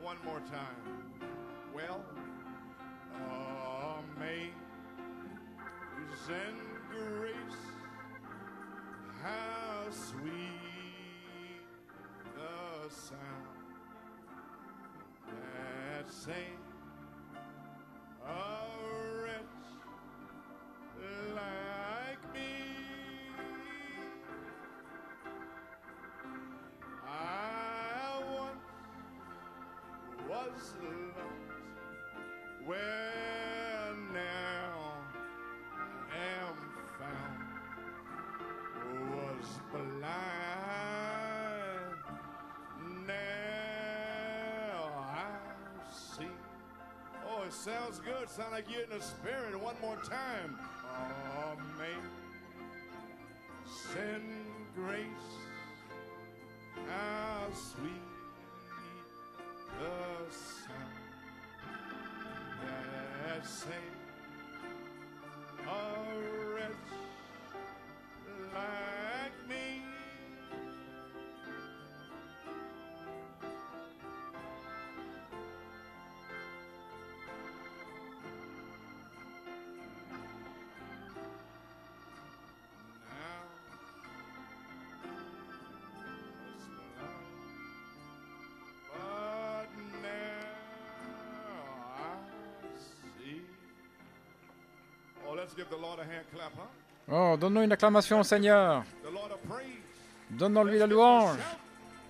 One more time. Well, amazing grace, how sweet the sound that saved a wretch like me. Was lost, where now I am found, was blind, now I see. Oh, it sounds good. Sound like you're in the spirit. One more time. Amazing grace, how sweet the sound that saved a wretch like me. Give the Lord a hand clap, huh? Oh, donnons une acclamation au Seigneur. The Lord a praise. Donnons-lui la louange.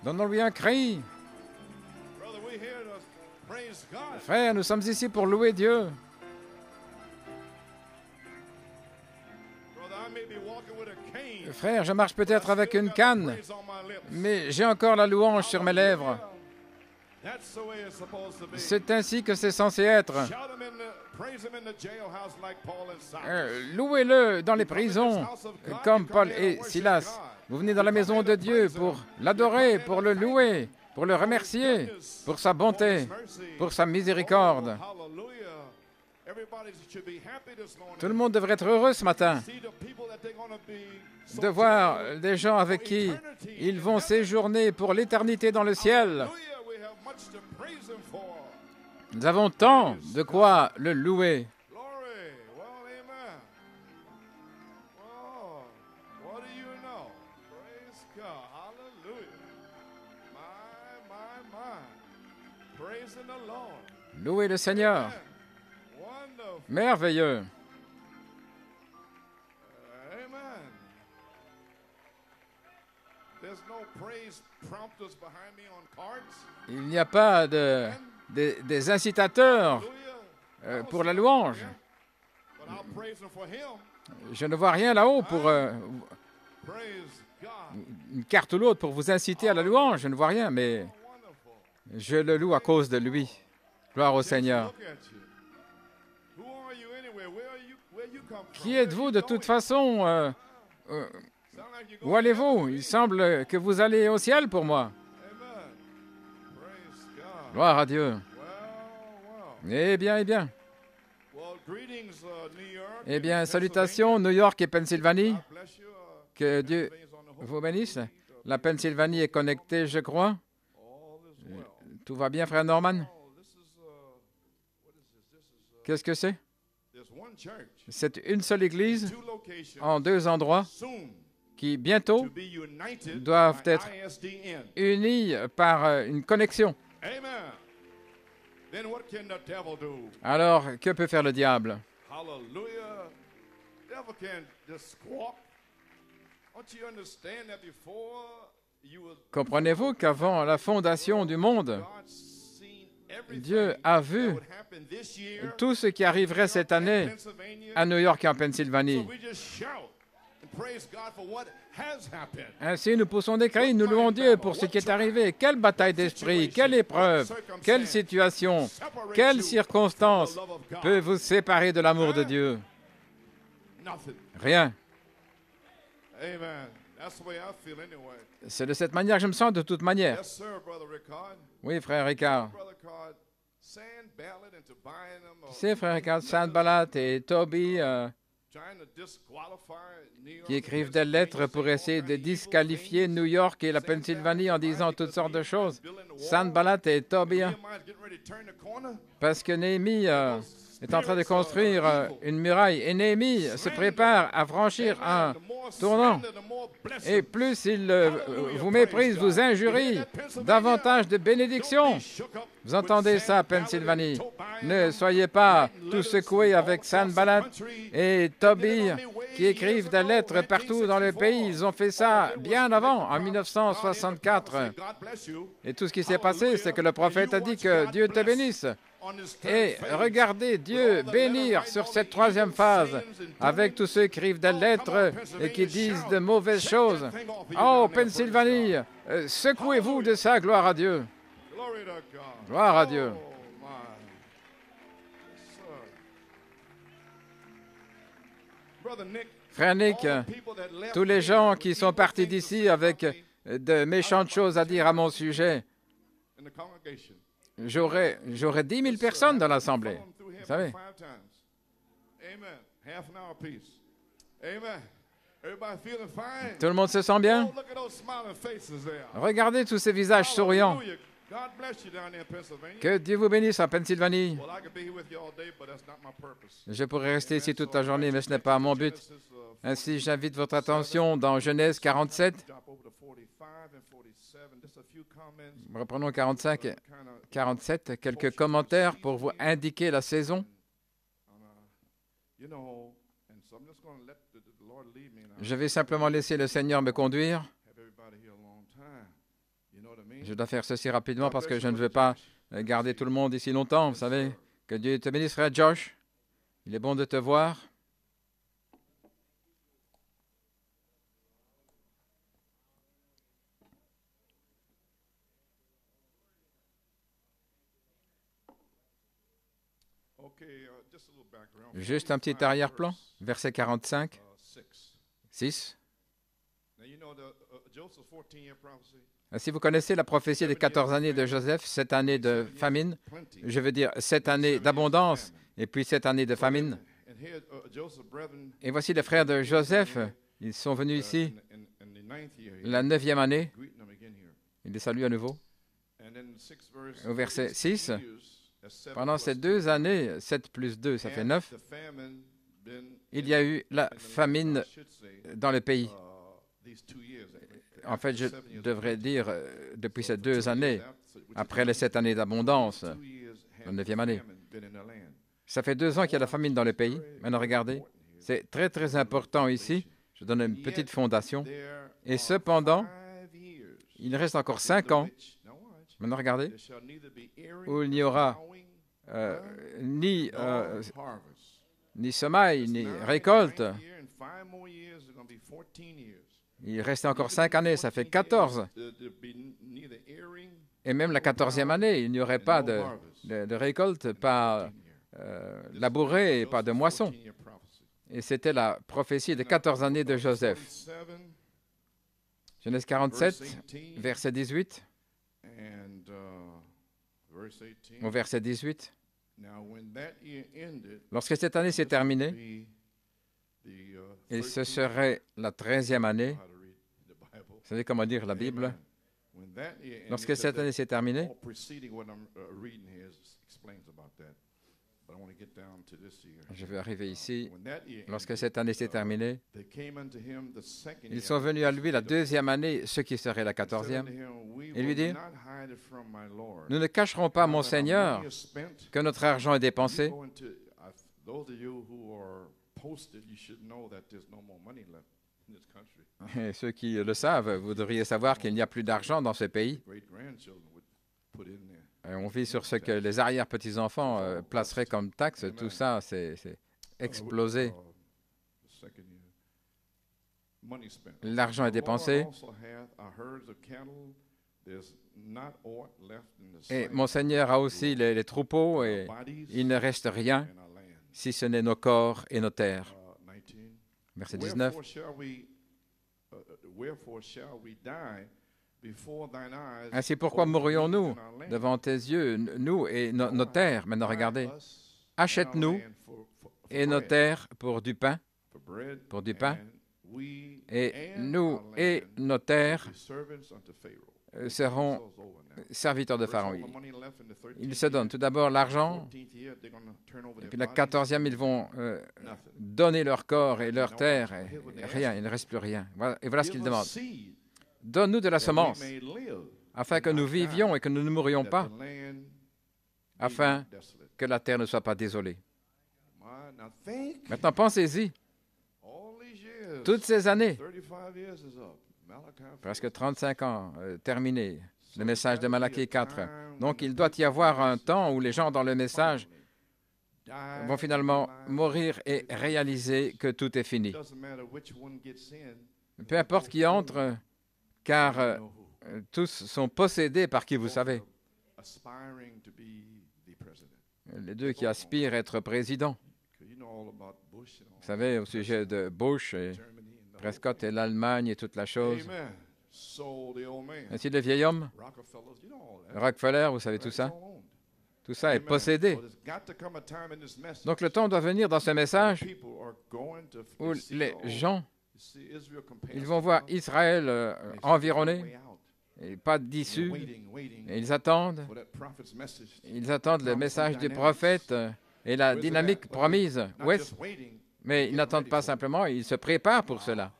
Donnons-lui un cri. Brother, we're here to praise God. Frère, nous sommes ici pour louer Dieu. Brother, I may be walking with a cane, Frère, je marche peut-être avec une canne, mais j'ai encore la louange sur mes lèvres. That's the way it's supposed to be. C'est ainsi que c'est censé être. Praise him in the jailhouse like Paul and Silas. Louez-le dans les prisons, comme Paul et Silas. Vous venez dans la maison de Dieu pour l'adorer, pour le louer, pour le remercier, pour sa bonté, pour sa miséricorde. Tout le monde devrait être heureux ce matin de voir des gens avec qui ils vont séjourner pour l'éternité dans le ciel. Nous avons tant de quoi le louer. Louez le Seigneur. Merveilleux. Il n'y a pas des incitateurs pour la louange. Je ne vois rien là-haut pour une carte ou l'autre pour vous inciter à la louange. Je ne vois rien, mais je le loue à cause de lui. Gloire au Seigneur. Qui êtes-vous de toute façon? Où allez-vous? Il semble que vous allez au ciel pour moi. Gloire à Dieu. Eh bien, eh bien. Eh bien, salutations, New York et Pennsylvanie. Que Dieu vous bénisse. La Pennsylvanie est connectée, je crois. Tout va bien, frère Norman? Qu'est-ce que c'est? C'est une seule église en deux endroits qui, bientôt, doivent être unis par une connexion. Alors, que peut faire le diable? Comprenez-vous qu'avant la fondation du monde, Dieu a vu tout ce qui arriverait cette année à New York et en Pennsylvanie. Ainsi, nous poussons des cris, nous louons Dieu pour ce qui est arrivé. Quelle bataille d'esprit, quelle épreuve, quelle situation, quelle circonstance peut vous séparer de l'amour de Dieu? Rien. C'est de cette manière que je me sens de toute manière. Oui, frère Ricard. Tu sais, frère Ricard, Sanballat et Toby qui écrivent des lettres pour essayer de disqualifier New York et la Pennsylvanie en disant toutes sortes de choses. Sanballat et Toby, parce que Néhémie est en train de construire une muraille. Et Néhémie se prépare à franchir un tournant. Et plus il vous méprise, vous injurie, davantage de bénédictions. Vous entendez ça, Pennsylvanie? Ne soyez pas tous secoués avec Sanballat et Toby qui écrivent des lettres partout dans le pays. Ils ont fait ça bien avant, en 1964. Et tout ce qui s'est passé, c'est que le prophète a dit que Dieu te bénisse. Et regardez Dieu bénir sur cette troisième phase avec tous ceux qui écrivent des lettres et qui disent de mauvaises choses. Oh, Pennsylvanie, secouez-vous de ça, gloire à Dieu. Gloire à Dieu. Frère Nick, tous les gens qui sont partis d'ici avec de méchantes choses à dire à mon sujet, j'aurais 10 000 personnes dans l'Assemblée. Vous savez. Tout le monde se sent bien? Regardez tous ces visages souriants. Que Dieu vous bénisse en Pennsylvanie. Je pourrais rester ici toute la journée, mais ce n'est pas mon but. Ainsi, j'invite votre attention dans Genèse 47. Reprenons 45 et 47, quelques commentaires pour vous indiquer la saison. Je vais simplement laisser le Seigneur me conduire. Je dois faire ceci rapidement parce que je ne veux pas garder tout le monde ici longtemps. Vous savez, que Dieu te bénisse, frère Josh. Il est bon de te voir. Juste un petit arrière-plan, verset 45, 6. Si vous connaissez la prophétie des 14 années de Joseph, 7 années de famine, je veux dire 7 années d'abondance et puis 7 années de famine. Et voici les frères de Joseph, ils sont venus ici la 9e année. Il les salue à nouveau. Au verset 6, pendant ces 2 années, 7 plus 2, ça fait 9, il y a eu la famine dans le pays. En fait, je devrais dire depuis ces 2 années, après les 7 années d'abondance, la 9e année. Ça fait 2 ans qu'il y a la famine dans le pays. Maintenant, regardez, c'est très, très important ici. Je donne une petite fondation. Et cependant, il reste encore 5 ans. Maintenant, regardez, où il n'y aura ni semaille, ni récolte. Il reste encore 5 années, ça fait 14. Et même la 14e année, il n'y aurait pas de récolte, pas labouré, pas de moisson. Et c'était la prophétie des 14 années de Joseph. Genèse 47, verset 18. Au verset 18. Lorsque cette année s'est terminée, et ce serait la 13e année, vous savez comment dire la Bible? Lorsque cette année s'est terminée, je vais arriver ici. Lorsque cette année s'est terminée, ils sont venus à lui la 2e année, ce qui serait la 14e, et lui dirent, « Nous ne cacherons pas, mon Seigneur, que notre argent est dépensé. » Et ceux qui le savent, vous devriez savoir qu'il n'y a plus d'argent dans ce pays. Et on vit sur ce que les arrière-petits-enfants placeraient comme taxe. Tout ça, c'est explosé. L'argent est dépensé. Et mon Seigneur a aussi les troupeaux et il ne reste rien si ce n'est nos corps et nos terres. Verset 19. Ainsi pourquoi mourrions-nous devant tes yeux, nous et nos terres? Maintenant regardez, achète-nous et nos terres pour du pain, et nous et nos terres seront serviteurs de Pharaon. Ils se donnent tout d'abord l'argent, et puis la 14e, ils vont donner leur corps et leur terre, et rien, il ne reste plus rien. Et voilà ce qu'ils demandent. Donne-nous de la semence, afin que nous vivions et que nous ne mourions pas, afin que la terre ne soit pas désolée. Maintenant, pensez-y. Toutes ces années, presque 35 ans, terminé, le message de Malachie 4. Donc, il doit y avoir un temps où les gens dans le message vont finalement mourir et réaliser que tout est fini. Peu importe qui entre, car tous sont possédés par qui vous savez. Les deux qui aspirent à être président. Vous savez, au sujet de Bush et Prescott et l'Allemagne et toute la chose. Ainsi, le vieil homme, Rockefeller, vous savez tout ça? Tout ça est possédé. Donc, le temps doit venir dans ce message où les gens, ils vont voir Israël environné et pas d'issue. Et ils attendent le message du prophète et la dynamique promise. Oui, mais ils n'attendent pas simplement, ils se préparent pour cela.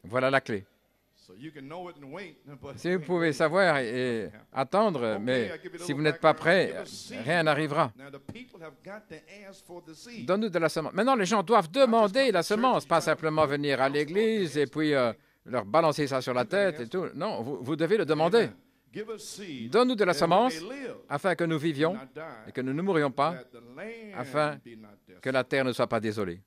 Voilà la clé. Si vous pouvez savoir et attendre, mais si vous n'êtes pas prêt, rien n'arrivera. Donne-nous de la semence. Maintenant, les gens doivent demander la semence, pas simplement venir à l'église et puis leur balancer ça sur la tête et tout. Non, vous devez le demander. Donne-nous de la semence afin que nous vivions et que nous ne mourions pas, afin que la terre ne soit pas désolée.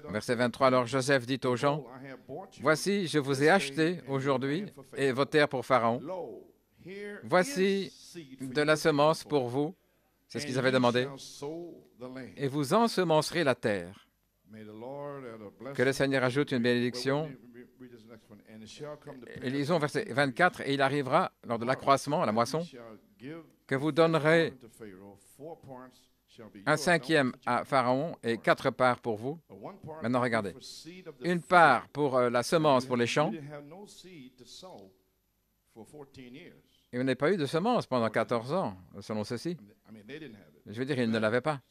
Verset 23, alors Joseph dit aux gens, « Voici, je vous ai acheté aujourd'hui et vos terres pour Pharaon. Voici de la semence pour vous. » C'est ce qu'ils avaient demandé. « Et vous ensemencerez la terre. » Que le Seigneur ajoute une bénédiction. Et lisons verset 24, « Et il arrivera, lors de l'accroissement, la moisson, que vous donnerez un 5e à Pharaon et 4 parts pour vous. » Maintenant, regardez. Une part pour la semence pour les champs. Et vous n'avez pas eu de semence pendant 14 ans, selon ceci. Je veux dire, ils ne l'avaient pas.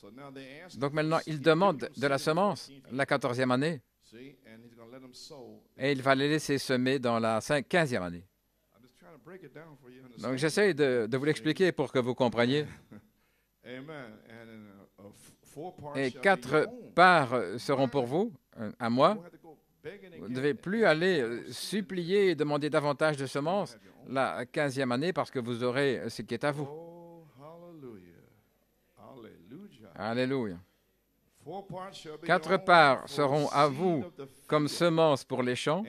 Donc maintenant, il demande de la semence la 14e année. Et il va les laisser semer dans la 15e année. Donc j'essaie de vous l'expliquer pour que vous compreniez. Et 4 parts seront pour vous, à moi. Vous ne devez plus aller supplier et demander davantage de semences la 15e année parce que vous aurez ce qui est à vous. Alléluia. 4 parts seront à vous comme semences pour les champs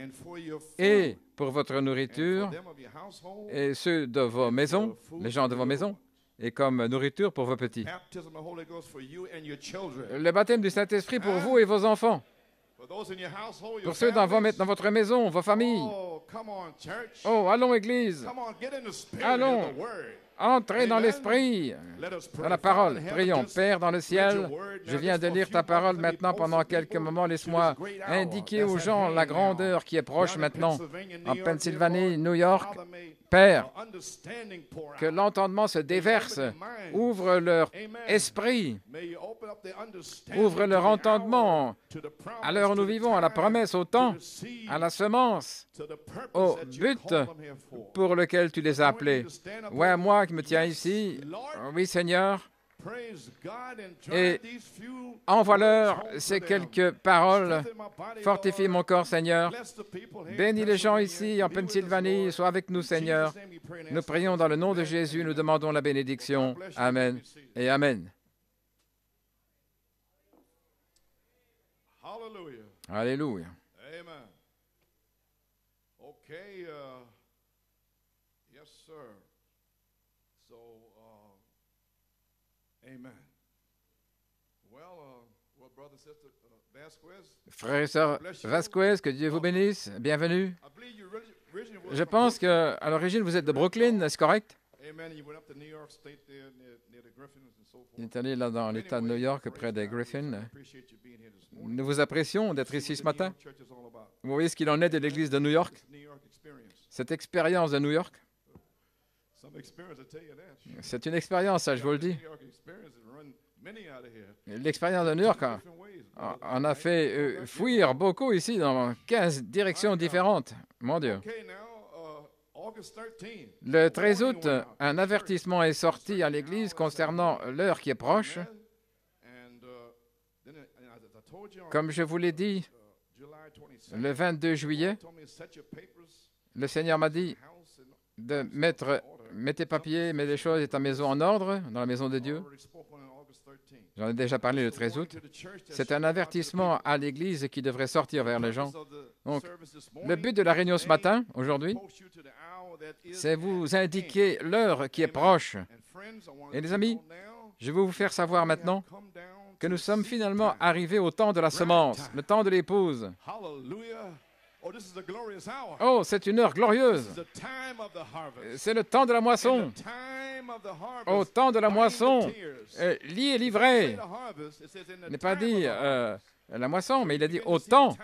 et pour votre nourriture et ceux de vos maisons, les gens de vos maisons, et comme nourriture pour vos petits. Le baptême du Saint-Esprit pour vous et vos enfants. Pour ceux dans votre maison, vos familles. Oh, allons, Église. Allons. Entrez dans l'Esprit, dans la parole. Prions. Père dans le ciel, je viens de lire ta parole maintenant pendant quelques moments. Laisse-moi indiquer aux gens la grandeur qui est proche maintenant en Pennsylvanie, New York. Père, que l'entendement se déverse, ouvre leur esprit, ouvre leur entendement à l'heure où nous vivons, à la promesse, au temps, à la semence, au but pour lequel tu les as appelés. Ouais, moi qui me tiens ici, oui Seigneur, et envoie-leur ces quelques paroles. Fortifie mon corps, Seigneur. Bénis les gens ici en Pennsylvanie. Sois avec nous, Seigneur. Nous prions dans le nom de Jésus. Nous demandons la bénédiction. Amen et Amen. Alléluia. Amen. Okay. Yes, sir. So, amen. Well, Frères et sœurs Vasquez, que Dieu vous bénisse. Bienvenue. Je pense qu'à l'origine, vous êtes de Brooklyn, est-ce correct? Il est allé là dans l'État de New York, près des Griffin. Nous vous apprécions d'être ici ce matin. Vous voyez ce qu'il en est de l'Église de New York? Cette expérience de New York, c'est une expérience, ça, je vous le dis. L'expérience de New York en a fait fuir beaucoup ici dans 15 directions différentes. Mon Dieu. Le 13 août, un avertissement est sorti à l'Église concernant l'heure qui est proche. Comme je vous l'ai dit, le 22 juillet, le Seigneur m'a dit de mettre tes papiers, mets les choses et ta maison en ordre dans la maison de Dieu. J'en ai déjà parlé le 13 août. C'est un avertissement à l'Église qui devrait sortir vers les gens. Donc, le but de la réunion ce matin, aujourd'hui, c'est vous indiquer l'heure qui est proche. Et les amis, je vais vous faire savoir maintenant que nous sommes finalement arrivés au temps de la semence, le temps de l'épouse. Oh, c'est une heure glorieuse. C'est le temps de la moisson. Au temps de la moisson, lié et livré. Il n'est pas dit la moisson, mais il a dit au temps.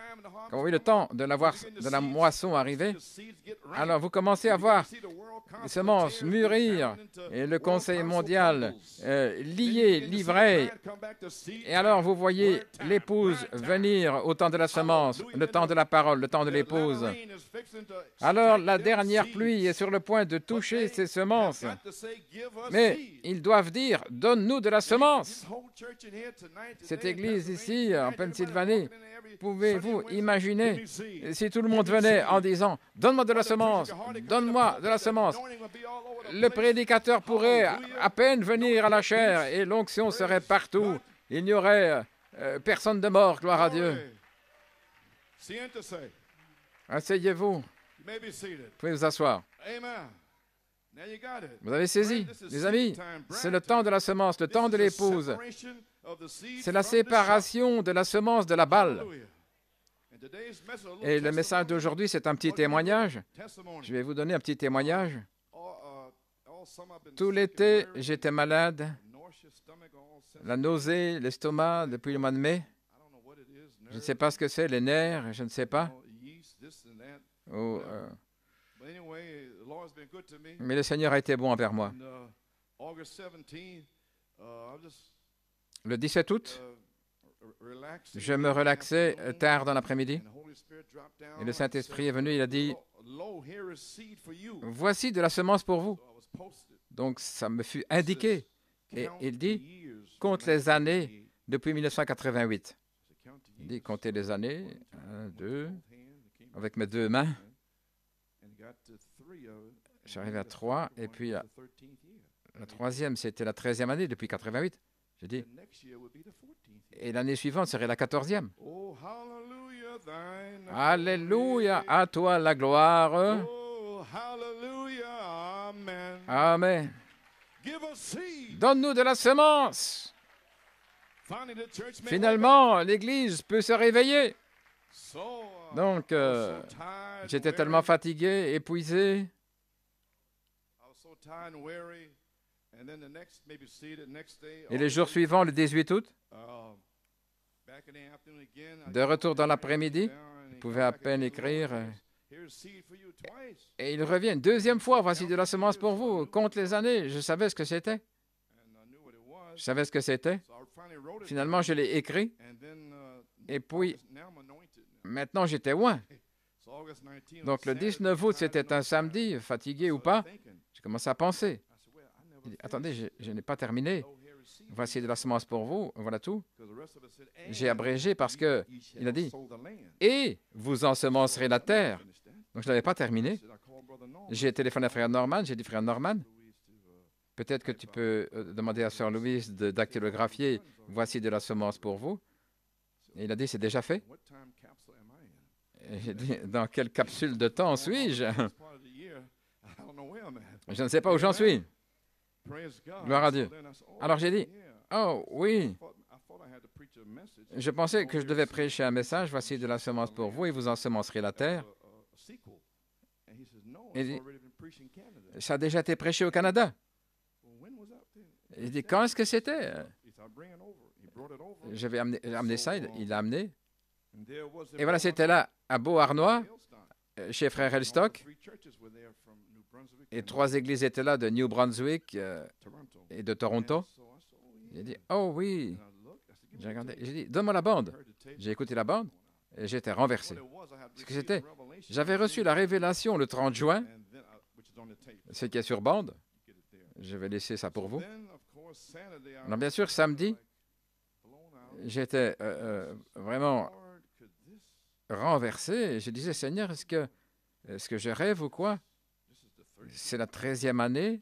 Quand vous voyez le temps de la moisson arriver, alors vous commencez à voir les semences mûrir et le Conseil mondial lié, livré. Et alors vous voyez l'épouse venir au temps de la semence, le temps de la parole, le temps de l'épouse. Alors la dernière pluie est sur le point de toucher ces semences. Mais ils doivent dire, donne-nous de la semence. Cette église ici, en Pennsylvanie, pouvez-vous imaginer si tout le monde venait en disant, donne-moi de la semence, donne-moi de la semence. Le prédicateur pourrait à peine venir à la chaire et l'onction serait partout. Il n'y aurait personne de mort, gloire à Dieu. Asseyez-vous. Vous pouvez vous asseoir. Vous avez saisi, les amis, c'est le temps de la semence, le temps de l'épouse. C'est la séparation de la semence de la balle. Et le message d'aujourd'hui, c'est un petit témoignage. Je vais vous donner un petit témoignage. Tout l'été, j'étais malade. La nausée, l'estomac, depuis le mois de mai. Je ne sais pas ce que c'est, les nerfs, je ne sais pas. Mais le Seigneur a été bon envers moi. Le 17 août, je me relaxais tard dans l'après-midi. Et le Saint-Esprit est venu, il a dit, « Voici de la semence pour vous. » Donc, ça me fut indiqué. Et il dit, « Compte les années depuis 1988. » Il dit, « Comptez les années, 1, 2, avec mes deux mains. » J'arrivais à 3, et puis la troisième, c'était la 13e année depuis 88. J'ai dit, et l'année suivante serait la 14e. Alléluia, à toi la gloire. Amen. Donne-nous de la semence. Finalement, l'Église peut se réveiller. Donc, j'étais tellement fatigué, épuisé. Et les jours suivants, le 18 août, de retour dans l'après-midi, il pouvait à peine écrire. Et il revient une deuxième fois, voici de la semence pour vous. Compte les années, je savais ce que c'était. Je savais ce que c'était. Finalement, je l'ai écrit. Et puis, maintenant, j'étais loin. Donc, le 19 août, c'était un samedi, fatigué ou pas, j'ai commencé à penser. Attendez, je n'ai pas terminé. Voici de la semence pour vous, voilà tout. J'ai abrégé parce qu'il a dit, et vous ensemencerez la terre. Donc, je n'avais pas terminé. J'ai téléphoné à Frère Norman, j'ai dit, Frère Norman, peut-être que tu peux demander à Sœur Louise de dactylographier, voici de la semence pour vous. Et il a dit, c'est déjà fait. Et j'ai dit, dans quelle capsule de temps suis-je? Je ne sais pas où j'en suis. Gloire à Dieu. Alors j'ai dit, oh oui, Je pensais que je devais prêcher un message, voici de la semence pour vous et vous ensemencerez la terre. Il dit, ça a déjà été prêché au Canada. Il dit, quand est-ce que c'était? J'avais amené ça, il l'a amené. Et voilà, c'était là, à Beauharnois, chez Frère Elstock. Et 3 églises étaient là, de New Brunswick et de Toronto. J'ai dit, oh oui. J'ai regardé, j'ai dit, donne-moi la bande. J'ai écouté la bande et j'étais renversé. Ce que c'était, j'avais reçu la révélation le 30 juin, ce qui est sur bande. Je vais laisser ça pour vous. Alors bien sûr, samedi, j'étais vraiment renversé. Et je disais, Seigneur, est-ce que je rêve ou quoi? C'est la 13e année.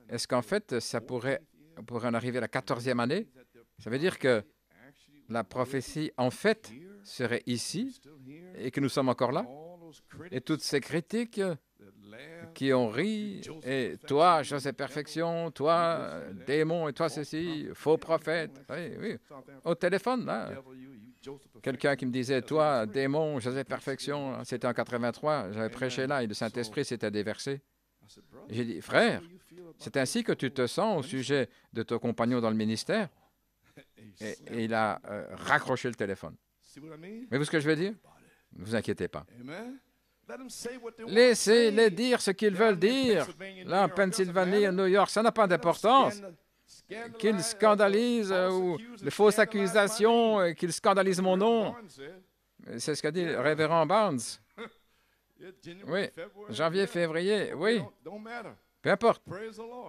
Est-ce qu'en fait, on pourrait en arriver à la 14e année? Ça veut dire que la prophétie, en fait, serait ici et que nous sommes encore là. Et toutes ces critiques qui ont ri, et toi, Joseph Perfection, toi, démon, et toi, ceci, faux prophète. Oui, oui. Au téléphone, là. Quelqu'un qui me disait, toi, démon, Joseph Perfection, c'était en 83, j'avais prêché là, et le Saint-Esprit s'était déversé. J'ai dit, frère, c'est ainsi que tu te sens au sujet de ton compagnon dans le ministère? Et il a raccroché le téléphone. Mais vous ce que je veux dire? Ne vous inquiétez pas. Laissez-les dire ce qu'ils veulent dire. Là, en Pennsylvanie, à New York, ça n'a pas d'importance. Qu'ils scandalisent ou les fausses accusations, qu'ils scandalisent mon nom. C'est ce qu'a dit le révérend Barnes. Oui, janvier, février, oui. Peu importe.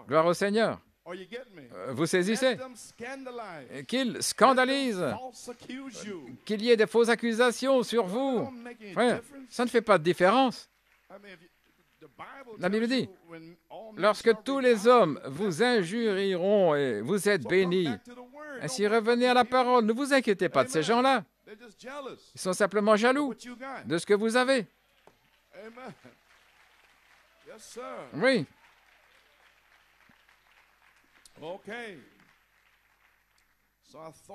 Gloire au Seigneur. Vous saisissez? Qu'ils scandalisent, qu'il y ait des fausses accusations sur vous. Frère, ça ne fait pas de différence. La Bible dit, lorsque tous les hommes vous injurieront et vous êtes bénis, ainsi revenez à la parole. Ne vous inquiétez pas de ces gens-là. Ils sont simplement jaloux de ce que vous avez. Oui.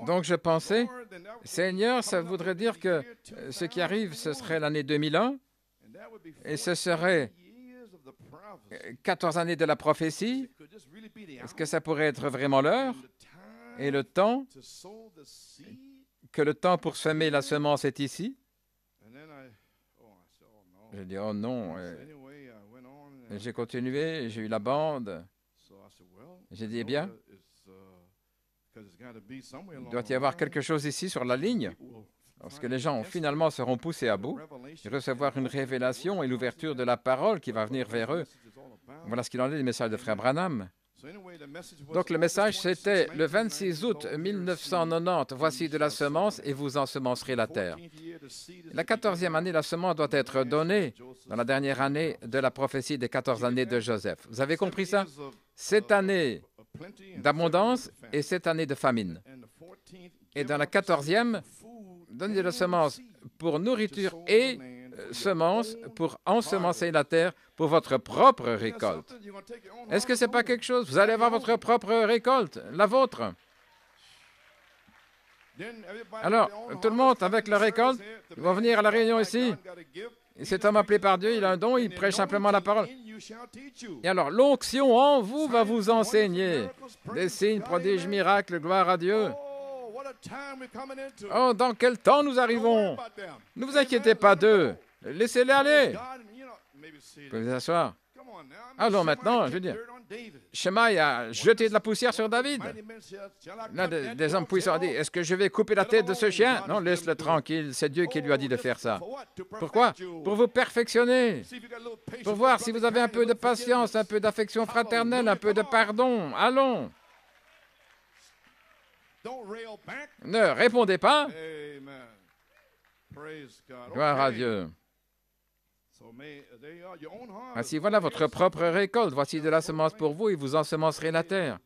Donc je pensais, Seigneur, ça voudrait dire que ce qui arrive, ce serait l'année 2001, et ce serait 14 années de la prophétie. Est-ce que ça pourrait être vraiment l'heure et le temps, que le temps pour semer la semence est ici? J'ai dit, oh non. Et j'ai continué, j'ai eu la bande. J'ai dit, eh bien, il doit y avoir quelque chose ici sur la ligne. Lorsque les gens finalement seront poussés à bout, et recevoir une révélation et l'ouverture de la parole qui va venir vers eux. Voilà ce qu'il en est du message de Frère Branham. Donc le message, c'était le 26 août 1990, voici de la semence et vous ensemencerez la terre. La 14e année, la semence doit être donnée dans la dernière année de la prophétie des 14 années de Joseph. Vous avez compris ça? Cette année d'abondance et cette année de famine. Et dans la 14e, donnez de la semence pour nourriture et semence pour ensemencer la terre pour votre propre récolte. Est-ce que ce n'est pas quelque chose? Vous allez avoir votre propre récolte, la vôtre. Alors, tout le monde avec la récolte, ils vont venir à la réunion ici. Et cet homme appelé par Dieu, il a un don, il prêche simplement la parole. Et alors, l'onction en vous va vous enseigner des signes, prodiges, miracles, gloire à Dieu. Oh, dans quel temps nous arrivons? Ne vous inquiétez pas d'eux. Laissez-les aller. Vous pouvez vous asseoir. Alors maintenant, je veux dire, Shemaï a jeté de la poussière sur David. Là, des hommes puissants ont dit, est-ce que je vais couper la tête de ce chien? Non, laisse-le tranquille. C'est Dieu qui lui a dit de faire ça. Pourquoi? Pour vous perfectionner. Pour voir si vous avez un peu de patience, un peu d'affection fraternelle, un peu de pardon. Allons. Ne répondez pas. Gloire à Dieu. Ainsi, voilà votre propre récolte. Voici de la semence pour vous et vous ensemencerez la terre.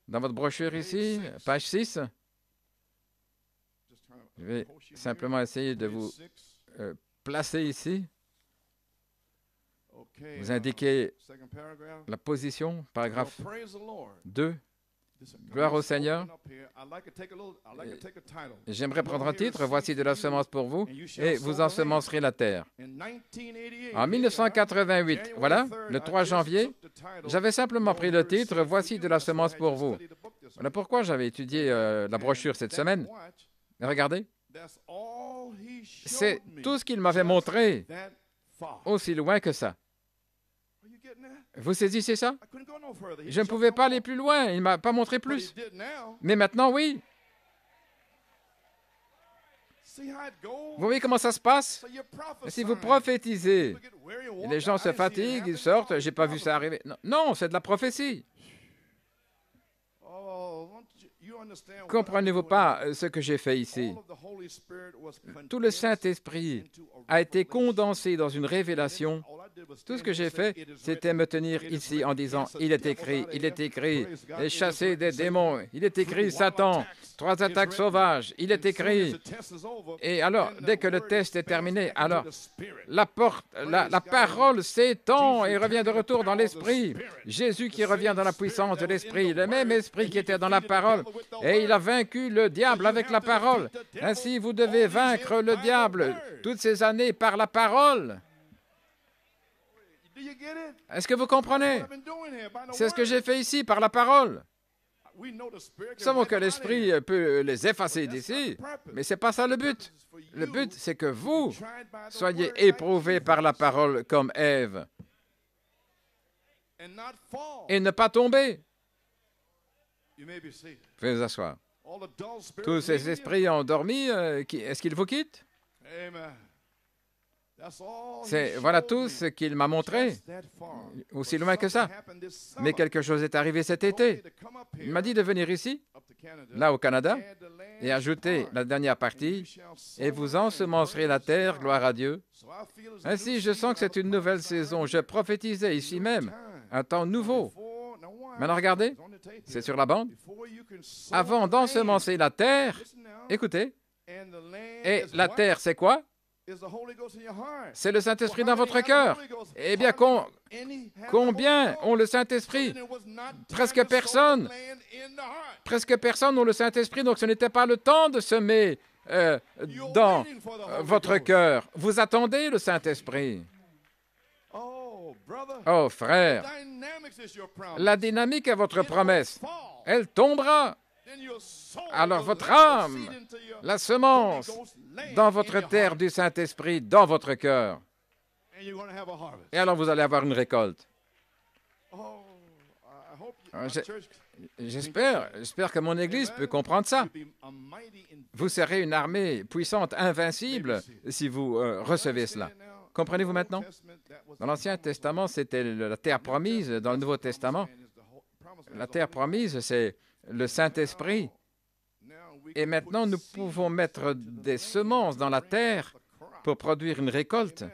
Dans votre brochure ici, page 6, je vais simplement essayer de vous placer ici. Vous indiquez la position, paragraphe 2. Gloire au Seigneur. J'aimerais prendre un titre, voici de la semence pour vous, et vous ensemencerez la terre. En 1988, voilà, le 3 janvier, j'avais simplement pris le titre, voici de la semence pour vous. Voilà pourquoi j'avais étudié la brochure cette semaine. Regardez, c'est tout ce qu'il m'avait montré, aussi loin que ça. Vous saisissez ça? Je ne pouvais pas aller plus loin, il ne m'a pas montré plus. Mais maintenant, oui. Vous voyez comment ça se passe? Si vous prophétisez, les gens se fatiguent, ils sortent, j'ai pas vu ça arriver. Non, c'est de la prophétie. Comprenez-vous pas ce que j'ai fait ici? Tout le Saint-Esprit a été condensé dans une révélation. Tout ce que j'ai fait, c'était me tenir ici en disant, il est écrit, et chasser des démons, il est écrit, Satan, 3 attaques sauvages, il est écrit. Et alors, dès que le test est terminé, alors, la parole s'étend et revient de retour dans l'esprit. Jésus qui revient dans la puissance de l'esprit, le même esprit qui était dans la parole, et il a vaincu le diable avec la parole. Ainsi, vous devez vaincre le diable toutes ces années par la parole. Est-ce que vous comprenez? C'est ce que j'ai fait ici par la parole. Nous savons que l'esprit peut les effacer d'ici, mais ce n'est pas ça le but. Le but, c'est que vous soyez éprouvés par la parole comme Ève et ne pas tomber. Veuillez vous asseoir. Tous ces esprits endormis, est-ce qu'ils vous quittent? Voilà tout ce qu'il m'a montré, aussi loin que ça. Mais quelque chose est arrivé cet été. Il m'a dit de venir ici, là au Canada, et ajouter la dernière partie, et vous ensemencerez la terre, gloire à Dieu. Ainsi, je sens que c'est une nouvelle saison. Je prophétisais ici même un temps nouveau. Maintenant, regardez, c'est sur la bande. Avant d'ensemencer la terre, écoutez, et la terre, c'est quoi? C'est le Saint-Esprit dans votre cœur. Eh bien, combien ont le Saint-Esprit? Presque personne. Presque personne ont le Saint-Esprit, donc ce n'était pas le temps de semer dans votre cœur. Vous attendez le Saint-Esprit. Oh, frère, la dynamique est votre promesse. Elle tombera. Alors votre âme, la semence, dans votre terre du Saint-Esprit, dans votre cœur. Et alors vous allez avoir une récolte. J'espère que mon Église peut comprendre ça. Vous serez une armée puissante, invincible, si vous recevez cela. Comprenez-vous maintenant? Dans l'Ancien Testament, c'était la terre promise. Dans le Nouveau Testament, la terre promise, c'est le Saint-Esprit. Et maintenant, nous pouvons mettre des semences dans la terre pour produire une récolte.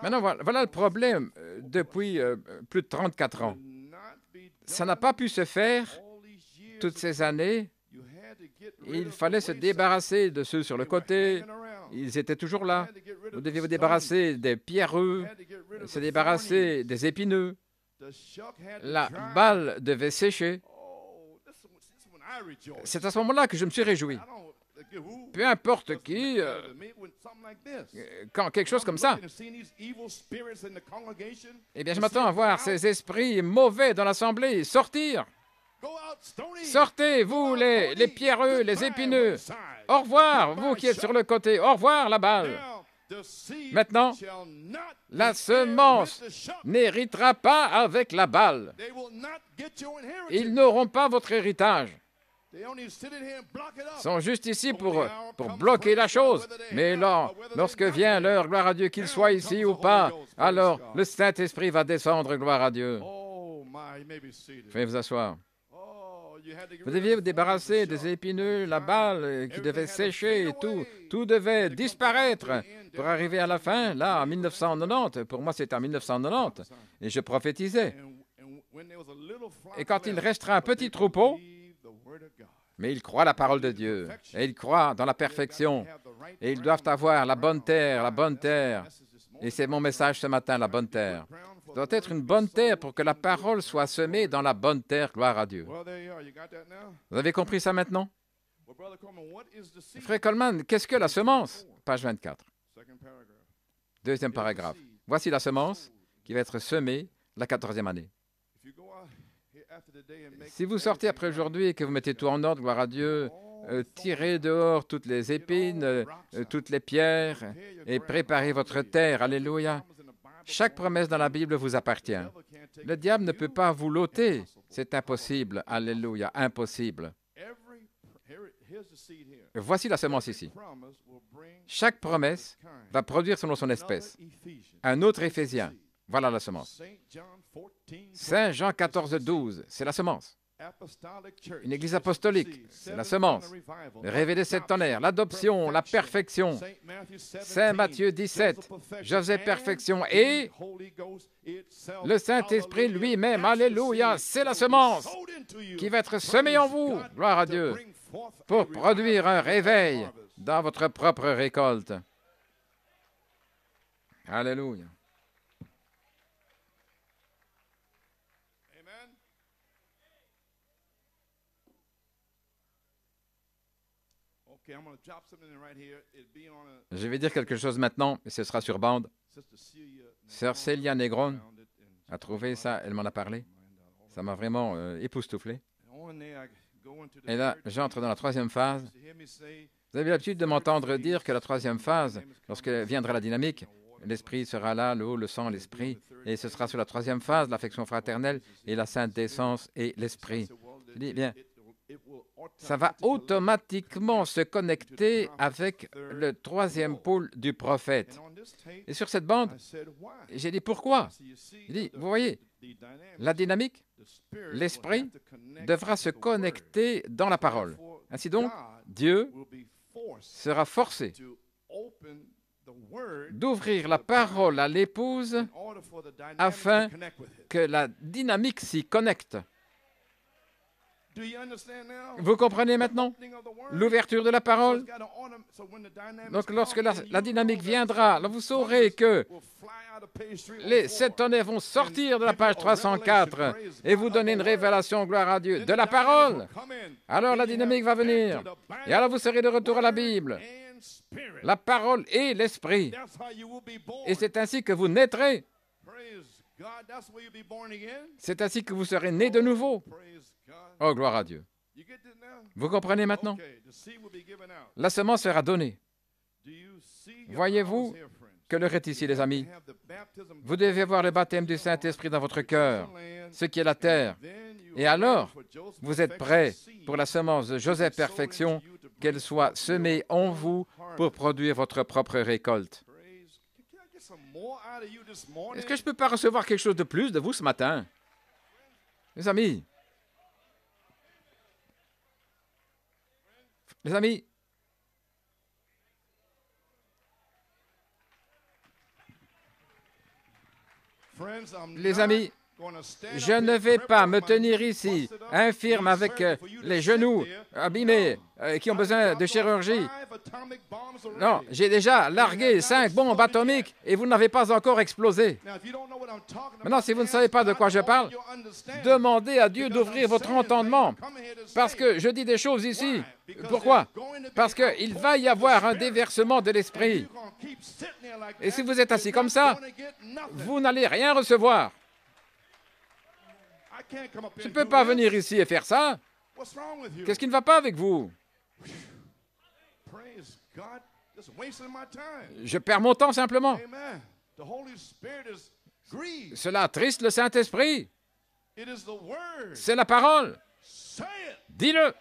Maintenant, voilà le problème depuis plus de 34 ans. Ça n'a pas pu se faire toutes ces années. Il fallait se débarrasser de ceux sur le côté. Ils étaient toujours là. Vous deviez vous débarrasser des pierreux, se débarrasser des épineux. La balle devait sécher. C'est à ce moment-là que je me suis réjoui. Peu importe qui, quand quelque chose comme ça, eh bien, je m'attends à voir ces esprits mauvais dans l'assemblée sortir. Sortez, vous, les pierreux, les épineux. Au revoir, vous qui êtes sur le côté. Au revoir, la balle. Maintenant, la semence n'héritera pas avec la balle. Ils n'auront pas votre héritage. Ils sont juste ici pour bloquer la chose. Mais là, lorsque vient l'heure, gloire à Dieu, qu'il soit ici ou pas, alors le Saint-Esprit va descendre, gloire à Dieu. Veuillez vous asseoir. Vous deviez vous débarrasser des épineux, la balle qui devait sécher, tout devait disparaître pour arriver à la fin, là, en 1990. Pour moi, c'était en 1990, et je prophétisais. Et quand il restera un petit troupeau, mais ils croient la parole de Dieu, et ils croient dans la perfection, et ils doivent avoir la bonne terre, et c'est mon message ce matin, la bonne terre. doit être une bonne terre pour que la parole soit semée dans la bonne terre. Gloire à Dieu. Vous avez compris ça maintenant? Frère Coleman, qu'est-ce que la semence? Page 24. Deuxième paragraphe. Voici la semence qui va être semée la 14e année. Si vous sortez après aujourd'hui et que vous mettez tout en ordre, gloire à Dieu, tirez dehors toutes les épines, toutes les pierres et préparez votre terre. Alléluia. Chaque promesse dans la Bible vous appartient. Le diable ne peut pas vous l'ôter. C'est impossible. Alléluia. Impossible. Voici la semence ici. Chaque promesse va produire selon son espèce. Un autre Éphésien. Voilà la semence. Saint Jean 14, 12, c'est la semence. Une église apostolique, c'est la semence. Le révélé septennaire, l'adoption, la perfection. Saint Matthieu 17, Joseph perfection et le Saint-Esprit lui-même, alléluia, c'est la semence qui va être semée en vous, gloire à Dieu, pour produire un réveil dans votre propre récolte. Alléluia. Je vais dire quelque chose maintenant, et ce sera sur bande. Sœur Célia Negron a trouvé ça, elle m'en a parlé. Ça m'a vraiment époustouflé. Et là, j'entre dans la troisième phase. Vous avez l'habitude de m'entendre dire que la troisième phase, lorsque viendra la dynamique, l'esprit sera là, l'eau, le sang, l'esprit, et ce sera sur la troisième phase, l'affection fraternelle et la sainte décence et l'esprit. Je dis, bien, ça va automatiquement se connecter avec le troisième pôle du prophète. Et sur cette bande, j'ai dit pourquoi? J'ai dit, vous voyez, la dynamique, l'esprit devra se connecter dans la parole. Ainsi donc, Dieu sera forcé d'ouvrir la parole à l'épouse afin que la dynamique s'y connecte. Vous comprenez maintenant l'ouverture de la parole? Donc, lorsque la dynamique viendra, là, vous saurez que les 7 tonnerres vont sortir de la page 304 et vous donner une révélation, gloire à Dieu, de la parole. Alors, la dynamique va venir. Et alors, vous serez de retour à la Bible. La parole et l'esprit. Et c'est ainsi que vous naîtrez. C'est ainsi que vous serez nés de nouveau. Oh, gloire à Dieu. Vous comprenez maintenant? La semence sera donnée. Voyez-vous que l'heure est ici, les amis? Vous devez avoir le baptême du Saint-Esprit dans votre cœur, ce qui est la terre. Et alors, vous êtes prêts pour la semence de Joseph Perfection, qu'elle soit semée en vous pour produire votre propre récolte. Est-ce que je ne peux pas recevoir quelque chose de plus de vous ce matin? Les amis, les amis, je ne vais pas me tenir ici, infirme avec les genoux abîmés, qui ont besoin de chirurgie. Non, j'ai déjà largué 5 bombes atomiques et vous n'avez pas encore explosé. Maintenant, si vous ne savez pas de quoi je parle, demandez à Dieu d'ouvrir votre entendement. Parce que je dis des choses ici. Pourquoi? Parce qu'il va y avoir un déversement de l'esprit. Et si vous êtes assis comme ça, vous n'allez rien recevoir. Je ne peux pas venir ici et faire ça. Qu'est-ce qui ne va pas avec vous? Je perds mon temps simplement. Cela attriste le Saint-Esprit. C'est la parole. Dis-le.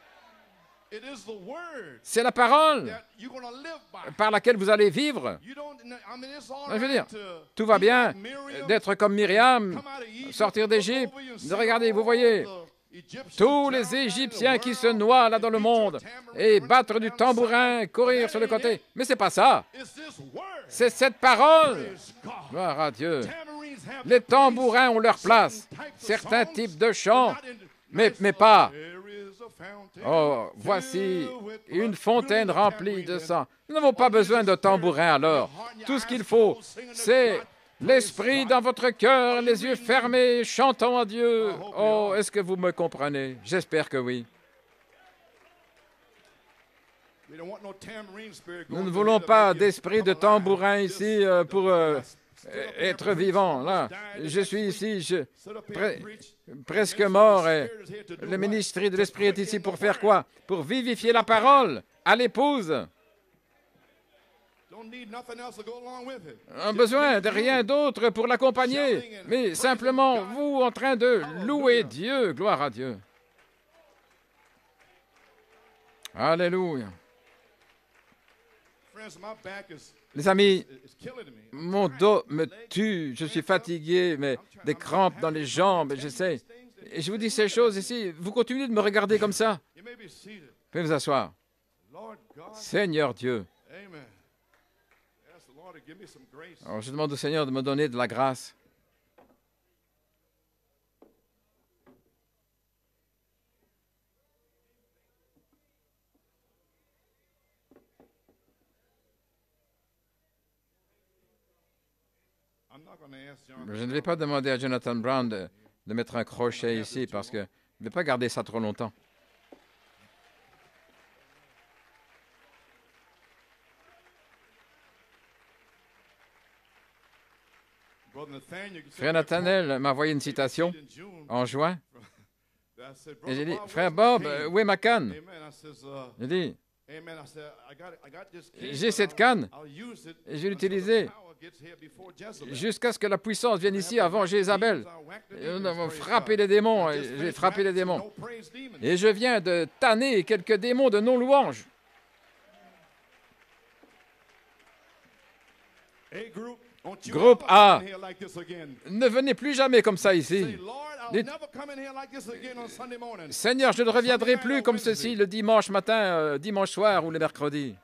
C'est la parole par laquelle vous allez vivre. Je veux dire, tout va bien d'être comme Myriam, sortir d'Égypte. Regardez, vous voyez, tous les Égyptiens qui se noient là dans le monde et battre du tambourin, courir sur le côté. Mais c'est pas ça. C'est cette parole. Gloire à Dieu. Les tambourins ont leur place. Certains types de chants, mais pas. Oh, voici une fontaine remplie de sang. Nous n'avons pas besoin de tambourin alors. Tout ce qu'il faut, c'est l'esprit dans votre cœur, les yeux fermés, chantons à Dieu. Oh, est-ce que vous me comprenez? J'espère que oui. Nous ne voulons pas d'esprit de tambourin ici pour être vivant. Là, je suis ici, presque mort. Et le ministère de l'Esprit est ici pour faire quoi? Pour vivifier la parole à l'épouse. On n'a besoin de rien d'autre pour l'accompagner, mais simplement vous en train de louer Dieu. Gloire à Dieu. Alléluia. Les amis, mon dos me tue, je suis fatigué, mais des crampes dans les jambes, j'essaie. Et je vous dis ces choses ici, vous continuez de me regarder comme ça. Pouvez vous asseoir. Seigneur Dieu. Alors, je demande au Seigneur de me donner de la grâce. Je ne vais pas demander à Jonathan Brown de mettre un crochet ici parce que je ne vais pas garder ça trop longtemps. Frère Nathanael m'a envoyé une citation en juin. Et j'ai dit, Frère Bob, où est ma canne? J'ai dit, j'ai cette canne et je vais l'utiliser jusqu'à ce que la puissance vienne ici avant Jézabel. Nous avons frappé les démons, j'ai frappé les démons. Et je viens de tanner quelques démons de non-louange. Groupe A, ne venez plus jamais comme ça ici. Dites, Seigneur, je ne reviendrai plus comme ceci le dimanche matin, dimanche soir ou le mercredi.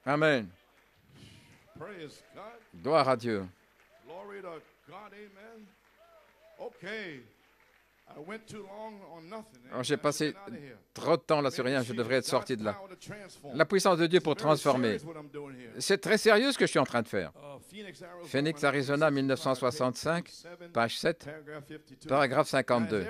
Amen. Gloire à Dieu. Alors, j'ai passé trop de temps là sur rien, je devrais être sorti de là. La puissance de Dieu pour transformer. C'est très sérieux ce que je suis en train de faire. Phoenix, Arizona, 1965, page 7, paragraphe 52.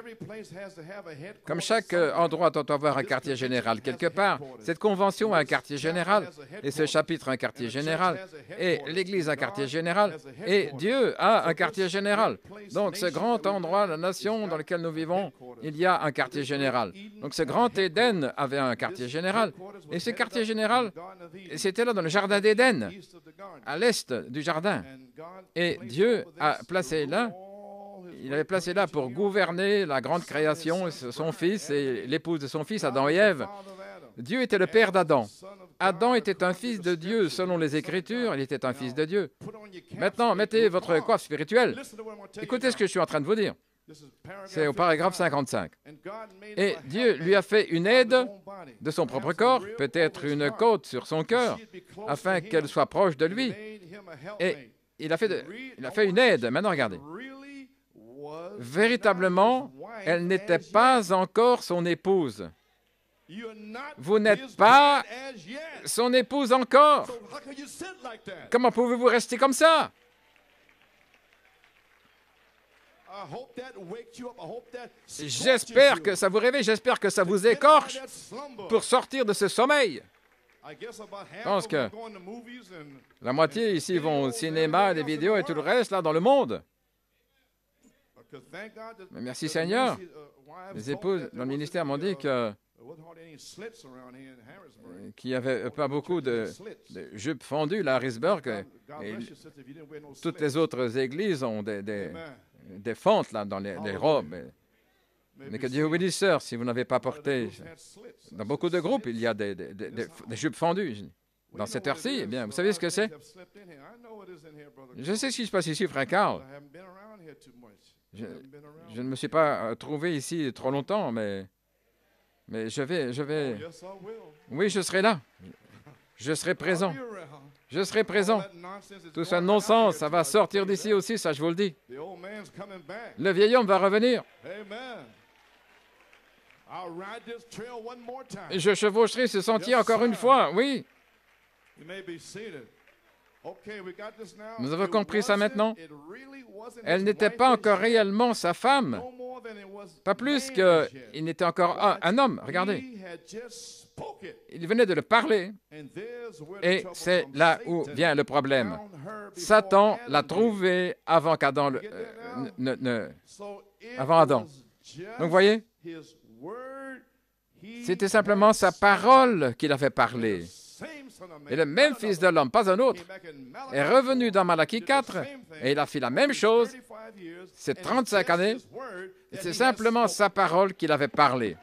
Comme chaque endroit doit avoir un quartier général quelque part, cette convention a un quartier général, et ce chapitre a un quartier général, et l'Église a un quartier général, et Dieu a un quartier général. Donc ce grand endroit, la nation dans laquelle nous vivons, il y a un quartier général. Donc ce grand Éden avait un quartier général, et ce quartier général, c'était là dans le jardin d'Éden, à l'est du jardin. Et Dieu a placé là, il avait placé là pour gouverner la grande création, son fils et l'épouse de son fils, Adam et Ève. Dieu était le père d'Adam. Adam était un fils de Dieu selon les Écritures, il était un fils de Dieu. Maintenant, mettez votre coiffe spirituelle. Écoutez ce que je suis en train de vous dire. C'est au paragraphe 55. Et Dieu lui a fait une aide de son propre corps, peut-être une côte sur son cœur, afin qu'elle soit proche de lui. Et il a fait une aide. Maintenant, regardez. Véritablement, elle n'était pas encore son épouse. Vous n'êtes pas son épouse encore. Comment pouvez-vous rester comme ça? J'espère que ça vous réveille, j'espère que ça vous écorche pour sortir de ce sommeil. Je pense que la moitié ici vont au cinéma, des vidéos et tout le reste là dans le monde. Mais merci Seigneur. Les épouses dans le ministère m'ont dit qu'il n'y avait pas beaucoup de jupes fondues là à Harrisburg. Et toutes les autres églises ont des fentes là dans les robes. Mais que Dieu vous bénisse, sœur, si vous n'avez pas porté. Dans beaucoup de groupes, il y a des jupes fendues. Dans cette heure-ci, eh bien, vous savez ce que c'est? Je sais ce qui se passe ici, frère Carl. Je ne me suis pas trouvé ici trop longtemps, mais je vais. Oui, je serai là. Je serai présent. Je serai présent. Tout ce non-sens, ça va sortir d'ici aussi, ça je vous le dis. Le vieil homme va revenir. Et je chevaucherai ce sentier encore une fois, oui. Nous avons compris ça maintenant. Elle n'était pas encore réellement sa femme, pas plus qu'il n'était encore un homme. Regardez, il venait de le parler, et c'est là où vient le problème. Satan l'a trouvé avant qu'Adam avant Adam. Donc, vous voyez, c'était simplement sa parole qu'il avait parlé. Et le même Fils de l'homme, pas un autre, est revenu dans Malachie 4 et il a fait la même chose ces 35 années. C'est simplement sa parole qu'il avait parlé.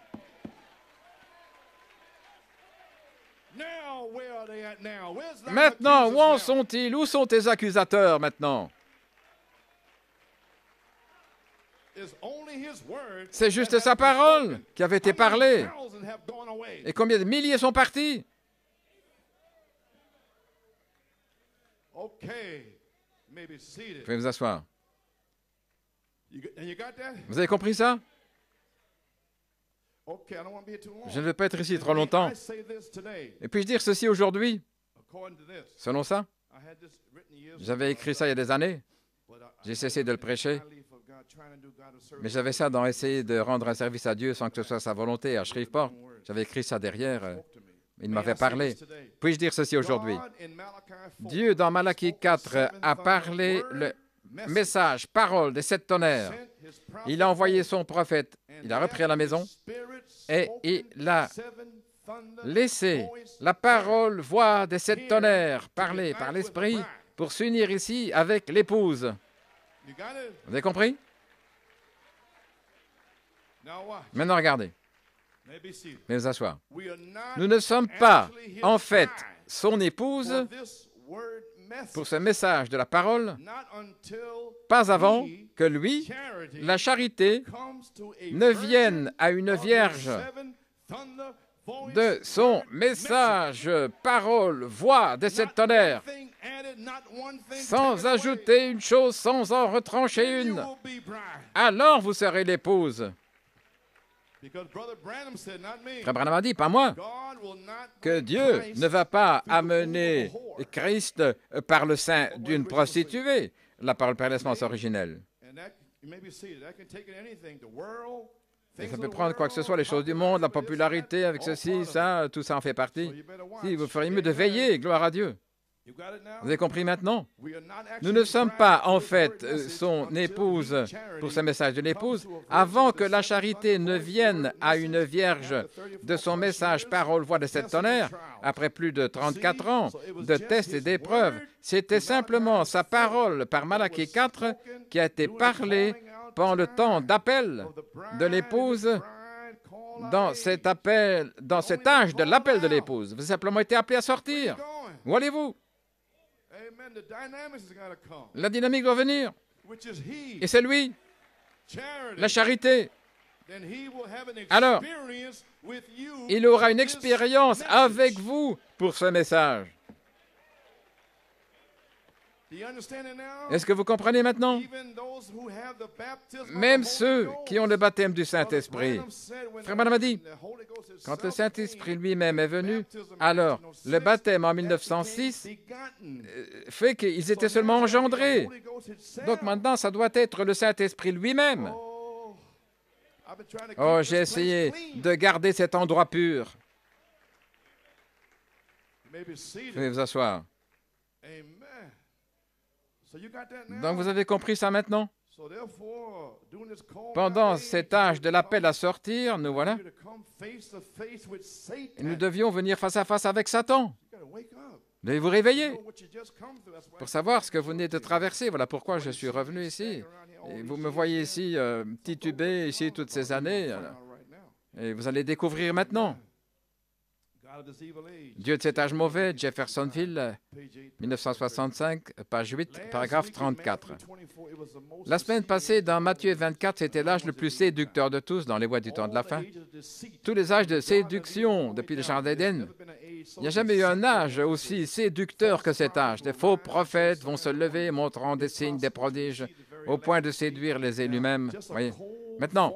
Maintenant, où en sont-ils? Où sont tes accusateurs maintenant? C'est juste sa parole qui avait été parlée. Et combien de milliers sont partis? Vous pouvez vous asseoir. Vous avez compris ça? Je ne vais pas être ici trop longtemps. Et puis-je dire ceci aujourd'hui? Selon ça, j'avais écrit ça il y a des années. J'ai cessé de le prêcher. Mais j'avais ça dans essayer de rendre un service à Dieu sans que ce soit sa volonté à Shreveport. J'avais écrit ça derrière. Il m'avait parlé. Puis-je dire ceci aujourd'hui? Dieu, dans Malachie 4, a parlé le message, parole des 7 tonnerres. Il a envoyé son prophète. Il a repris à la maison et il a laissé la parole, voix des 7 tonnerres, parler par l'Esprit pour s'unir ici avec l'épouse. Vous avez compris? Maintenant, regardez. Venez vous asseoir. Nous ne sommes pas, en fait, son épouse pour ce message de la parole, pas avant que lui, la charité, ne vienne à une vierge de son message, parole, voix des 7 tonnerres, sans ajouter une chose, sans en retrancher une. Alors vous serez l'épouse. Frère Branham a dit, pas moi, que Dieu ne va pas amener Christ par le sein d'une prostituée, la parole par l'essence originelle. Et ça peut prendre quoi que ce soit, les choses du monde, la popularité avec ceci, ça, tout ça en fait partie. Si vous feriez mieux de veiller, gloire à Dieu. Vous avez compris maintenant? Nous ne sommes pas, en fait, son épouse pour ce message de l'épouse avant que la charité ne vienne à une vierge de son message parole, voix de 7 tonnerres, après plus de 34 ans de tests et d'épreuves. C'était simplement sa parole par Malachie 4 qui a été parlée pendant le temps d'appel de l'épouse dans cet appel, dans cet âge de l'appel de l'épouse. Vous avez simplement été appelé à sortir. Où allez-vous? La dynamique doit venir. Et c'est lui, la charité. Alors, il aura une expérience avec vous pour ce message. Est-ce que vous comprenez maintenant? Même ceux qui ont le baptême du Saint-Esprit. Frère Branham a dit, quand le Saint-Esprit lui-même est venu, alors le baptême en 1906 fait qu'ils étaient seulement engendrés. Donc maintenant, ça doit être le Saint-Esprit lui-même. Oh, j'ai essayé de garder cet endroit pur. Veuillez vous asseoir. Donc, vous avez compris ça maintenant? Pendant cet âge de l'appel à sortir, nous voilà. Nous devions venir face à face avec Satan. Vous devez vous réveiller pour savoir ce que vous venez de traverser. Voilà pourquoi je suis revenu ici. Et vous me voyez ici tituber ici toutes ces années. Et vous allez découvrir maintenant. Dieu de cet âge mauvais, Jeffersonville, 1965, page 8, paragraphe 34. La semaine passée, dans Matthieu 24, c'était l'âge le plus séducteur de tous dans les voies du temps de la fin. Tous les âges de séduction depuis le Jardin d'Éden. Il n'y a jamais eu un âge aussi séducteur que cet âge. Des faux prophètes vont se lever, montrant des signes, des prodiges, au point de séduire les élus mêmes. Voyez. Maintenant,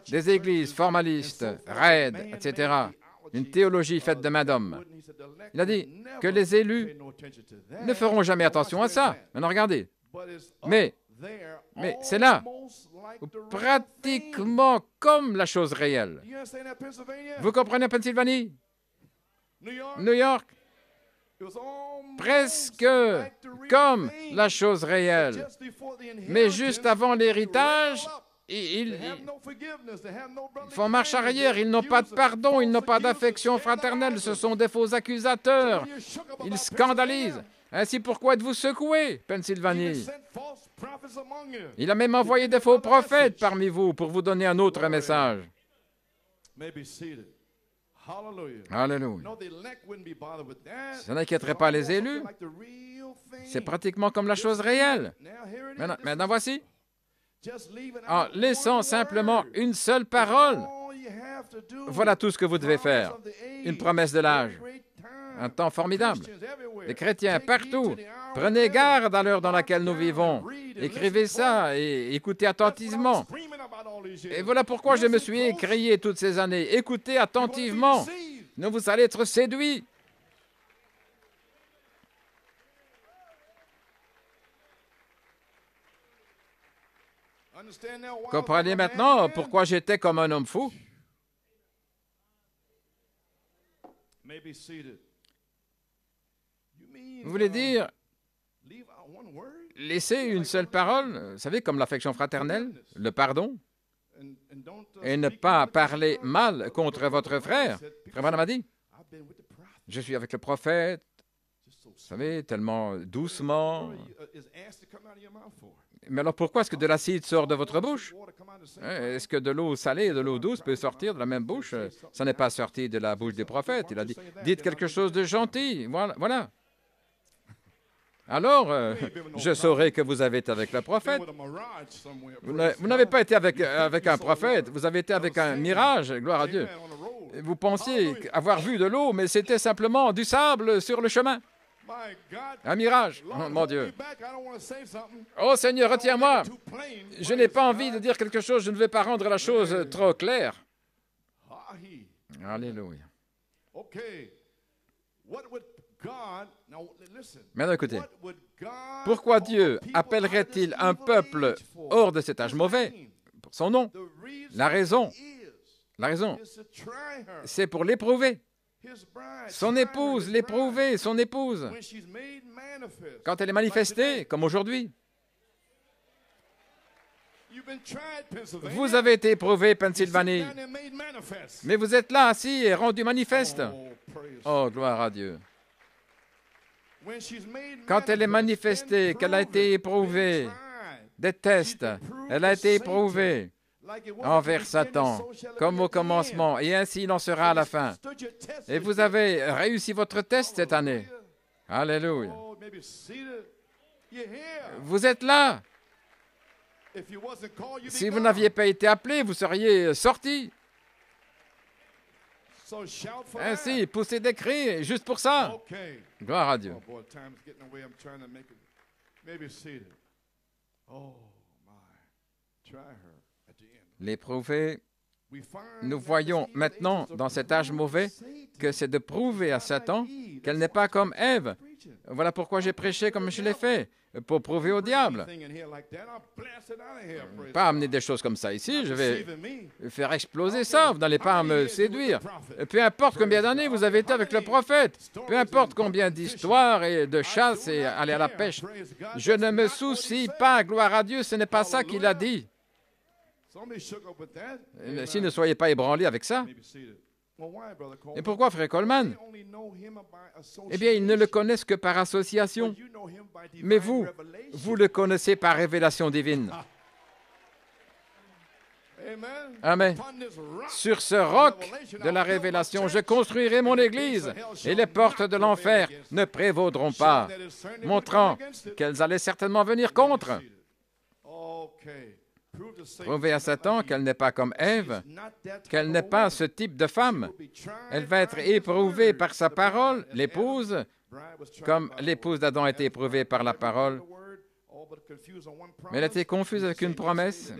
des églises formalistes, raides, etc., une théologie faite de main d'homme. Il a dit que les élus ne feront jamais attention à ça. Maintenant, regardez. Mais c'est là, pratiquement comme la chose réelle. Vous comprenez, Pennsylvanie? New York? Presque comme la chose réelle. Mais juste avant l'héritage, ils font marche arrière, ils n'ont pas de pardon, ils n'ont pas d'affection fraternelle, ce sont des faux accusateurs. Ils scandalisent. Ainsi, pourquoi êtes-vous secoués, Pennsylvanie? Il a même envoyé des faux prophètes parmi vous pour vous donner un autre message. Alléluia. Ça n'inquiéterait pas les élus. C'est pratiquement comme la chose réelle. Maintenant voici. En laissant simplement une seule parole, voilà tout ce que vous devez faire. Une promesse de l'âge. Un temps formidable. Les chrétiens partout, prenez garde à l'heure dans laquelle nous vivons. Écrivez ça et écoutez attentivement. Et voilà pourquoi je me suis écrié toutes ces années. Écoutez attentivement. Sinon vous allez être séduits. Comprenez maintenant pourquoi j'étais comme un homme fou? Vous voulez dire laisser une seule parole, vous savez, comme l'affection fraternelle, le pardon, et ne pas parler mal contre votre frère. Frère Branham a dit, je suis avec le prophète, vous savez, tellement doucement. Mais alors pourquoi est-ce que de l'acide sort de votre bouche? Est-ce que de l'eau salée et de l'eau douce peut sortir de la même bouche? Ça n'est pas sorti de la bouche des prophètes. Il a dit, dites quelque chose de gentil. Voilà. Alors, je saurai que vous avez été avec le prophète. Vous n'avez pas été avec un prophète, vous avez été avec un mirage, gloire à Dieu. Vous pensiez avoir vu de l'eau, mais c'était simplement du sable sur le chemin. Un mirage, oh, mon Dieu. Oh Seigneur, retiens-moi. Je n'ai pas envie de dire quelque chose, je ne vais pas rendre la chose trop claire. Alléluia. Maintenant, écoutez, pourquoi Dieu appellerait-il un peuple hors de cet âge mauvais pour son nom? La raison, c'est pour l'éprouver. Son épouse, l'éprouver, son épouse, quand elle est manifestée, comme aujourd'hui. Vous avez été éprouvé, Pennsylvanie, mais vous êtes là, assis et rendu manifeste. Oh, gloire à Dieu. Quand elle est manifestée, qu'elle a été éprouvée, des tests, elle a été éprouvée envers Satan, comme au commencement, et ainsi il en sera à la fin. Et vous avez réussi votre test cette année. Alléluia. Vous êtes là. Si vous n'aviez pas été appelé, vous seriez sorti. Ainsi, poussez des cris, juste pour ça. Gloire à Dieu. L'éprouver, nous voyons maintenant dans cet âge mauvais que c'est de prouver à Satan qu'elle n'est pas comme Ève. Voilà pourquoi j'ai prêché comme je l'ai fait, pour prouver au diable. Pas amener des choses comme ça ici, je vais faire exploser ça, vous n'allez pas me séduire. Peu importe combien d'années vous avez été avec le prophète, peu importe combien d'histoires et de chasse et aller à la pêche, je ne me soucie pas, gloire à Dieu, ce n'est pas ça qu'il a dit. Si ne soyez pas ébranlés avec ça. Et pourquoi, frère Coleman? Eh bien, ils ne le connaissent que par association. Mais vous le connaissez par révélation divine. Amen. Sur ce roc de la révélation, je construirai mon Église et les portes de l'enfer ne prévaudront pas, montrant qu'elles allaient certainement venir contre. Prouver à Satan qu'elle n'est pas comme Ève, qu'elle n'est pas ce type de femme. Elle va être éprouvée par sa parole, l'épouse, comme l'épouse d'Adam a été éprouvée par la parole. Mais elle a été confuse avec une promesse,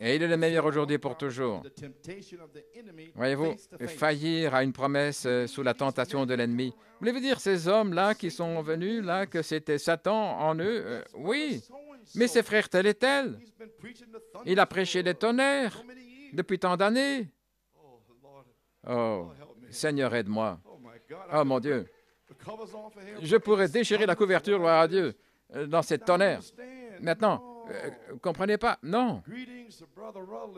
et il est le meilleur aujourd'hui pour toujours. Voyez-vous, faillir à une promesse sous la tentation de l'ennemi. Voulez-vous dire ces hommes-là qui sont venus, là, que c'était Satan en eux? Oui, mais ses frères tel et tel. Il a prêché les tonnerres depuis tant d'années. Oh, Seigneur, aide-moi. Oh, mon Dieu. Je pourrais déchirer la couverture, gloire à Dieu, dans cette tonnerre. Maintenant, vous ne comprenez pas? Non.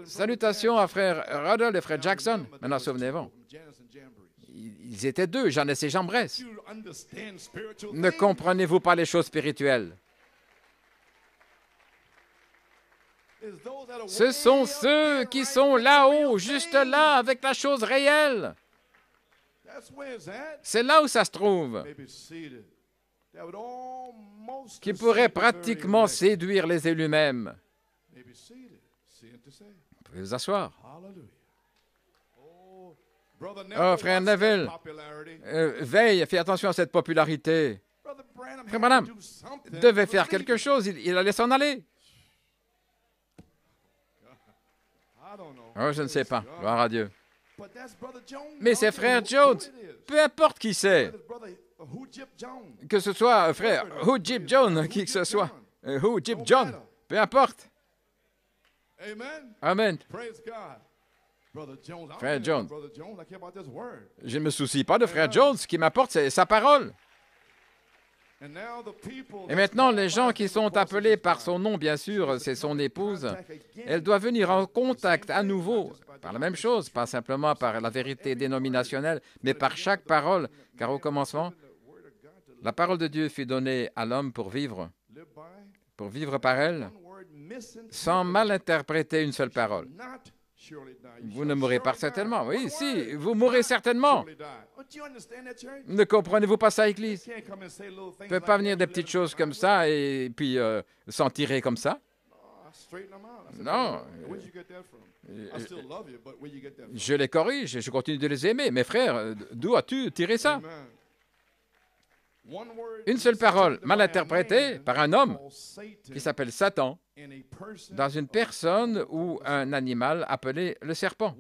Salutations à frère Ruddle et frère Jackson. Maintenant, souvenez-vous. Ils étaient deux, Jeannes et Jambres. Ne comprenez-vous pas les choses spirituelles? Ce sont ceux qui sont là-haut, juste là, avec la chose réelle. C'est là où ça se trouve, qui pourrait pratiquement séduire les élus mêmes. Vous pouvez vous asseoir. Oh, frère Neville, veille, fais attention à cette popularité. Frère Branham devait faire quelque chose, il allait s'en aller. Oh, je ne sais pas, gloire à Dieu. Mais c'est frère Jones, peu importe qui c'est, que ce soit frère Jip Jones, qui que ce soit, Jip John, peu importe. Amen. Frère Jones, je ne me soucie pas de frère Jones, ce qui m'apporte, c'est sa parole. Et maintenant, les gens qui sont appelés par son nom, bien sûr, c'est son épouse, elle doit venir en contact à nouveau, par la même chose, pas simplement par la vérité dénominationnelle, mais par chaque parole, car au commencement, la parole de Dieu fut donnée à l'homme pour vivre par elle, sans mal interpréter une seule parole. Vous ne mourrez pas certainement. Oui, si, vous mourrez certainement. Ne comprenez-vous pas ça, Église? Vous ne pouvez pas venir des petites choses comme ça et puis s'en tirer comme ça. Non. Je les corrige, je continue de les aimer. Mes frères, d'où as-tu tiré ça? Une seule parole mal interprétée par un homme qui s'appelle Satan dans une personne ou un animal appelé le serpent.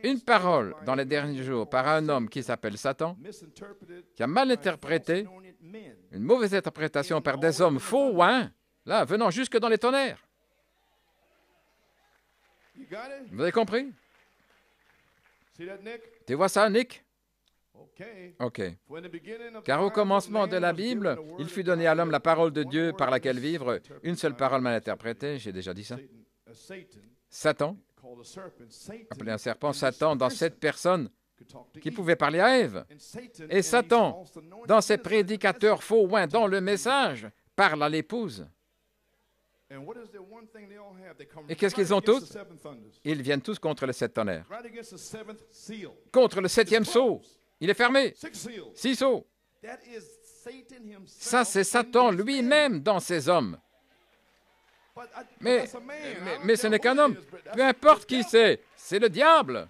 Une parole dans les derniers jours par un homme qui s'appelle Satan, qui a mal interprété, une mauvaise interprétation par des hommes faux, hein, là, venant jusque dans les tonnerres. Vous avez compris? Tu vois ça, Nick? OK. Car au commencement de la Bible, il fut donné à l'homme la parole de Dieu par laquelle vivre, une seule parole mal interprétée, j'ai déjà dit ça. Satan, appelé un serpent, Satan dans cette personne qui pouvait parler à Ève. Et Satan, dans ses prédicateurs faux, dans le message, parle à l'épouse. Et qu'est-ce qu'ils ont tous? Ils viennent tous contre les 7 tonnerres. Contre le 7e sceau. Il est fermé. 6 sceaux. Ça, c'est Satan lui-même dans ses hommes. Mais ce n'est qu'un homme. Peu importe qui c'est le diable.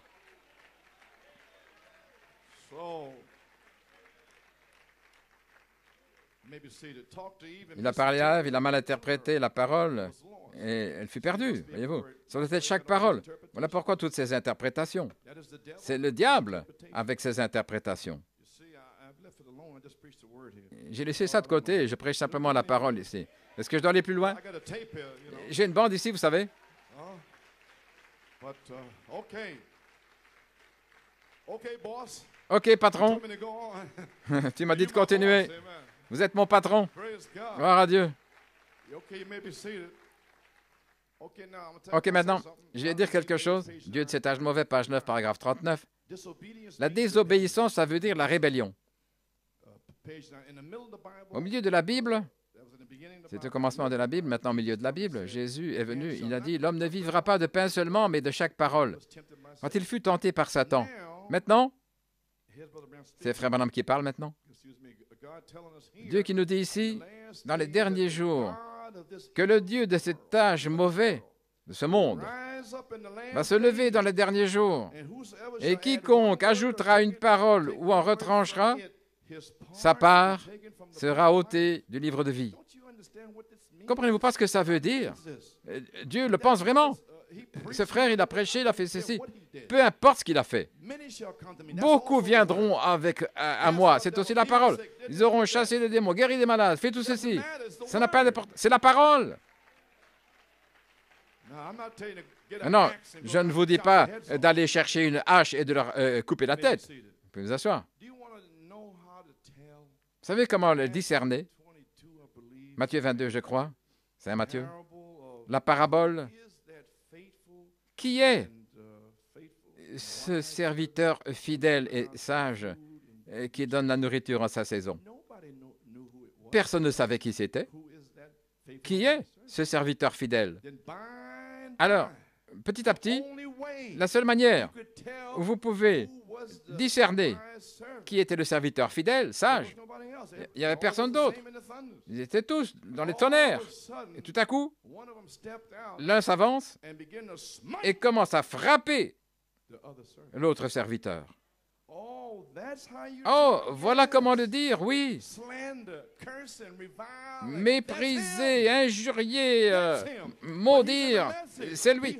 Il a parlé à Ève, il a mal interprété la parole et elle fut perdue, voyez-vous. Ça doit être chaque parole. Voilà pourquoi toutes ces interprétations. C'est le diable avec ses interprétations. J'ai laissé ça de côté et je prêche simplement la parole ici. Est-ce que je dois aller plus loin? J'ai une bande ici, vous savez. OK, patron. Tu m'as dit de continuer. Vous êtes mon patron. Gloire à Dieu. OK, maintenant, je vais dire quelque chose. Dieu de cet âge mauvais, page 9, paragraphe 39. La désobéissance, ça veut dire la rébellion. Au milieu de la Bible, c'est au commencement de la Bible, maintenant au milieu de la Bible, Jésus est venu, il a dit, l'homme ne vivra pas de pain seulement, mais de chaque parole. Quand il fut tenté par Satan. Maintenant, c'est Frère Branham qui parle maintenant. Dieu qui nous dit ici, dans les derniers jours, que le Dieu de cet âge mauvais, de ce monde, va se lever dans les derniers jours, et quiconque ajoutera une parole ou en retranchera, sa part sera ôtée du livre de vie. Comprenez-vous pas ce que ça veut dire? Dieu le pense vraiment. Ce frère, il a prêché, il a fait ceci. Peu importe ce qu'il a fait. Beaucoup viendront à moi. C'est aussi la parole. Ils auront chassé les démons, guéri les malades, fait tout ceci. Ça n'a pas d'importance. C'est la parole. Non, je ne vous dis pas d'aller chercher une hache et de leur couper la tête. Vous pouvez vous asseoir. Vous savez comment le discerner? Matthieu 22, je crois. C'est Matthieu. La parabole. Qui est ce serviteur fidèle et sage qui donne la nourriture en sa saison? Personne ne savait qui c'était. Qui est ce serviteur fidèle? Alors, petit à petit, la seule manière où vous pouvez discerner qui était le serviteur fidèle, sage, il n'y avait personne d'autre. Ils étaient tous dans les tonnerres. Et tout à coup, l'un s'avance et commence à frapper l'autre serviteur. Oh, voilà comment le dire, oui. Mépriser, injurier, maudire, c'est lui.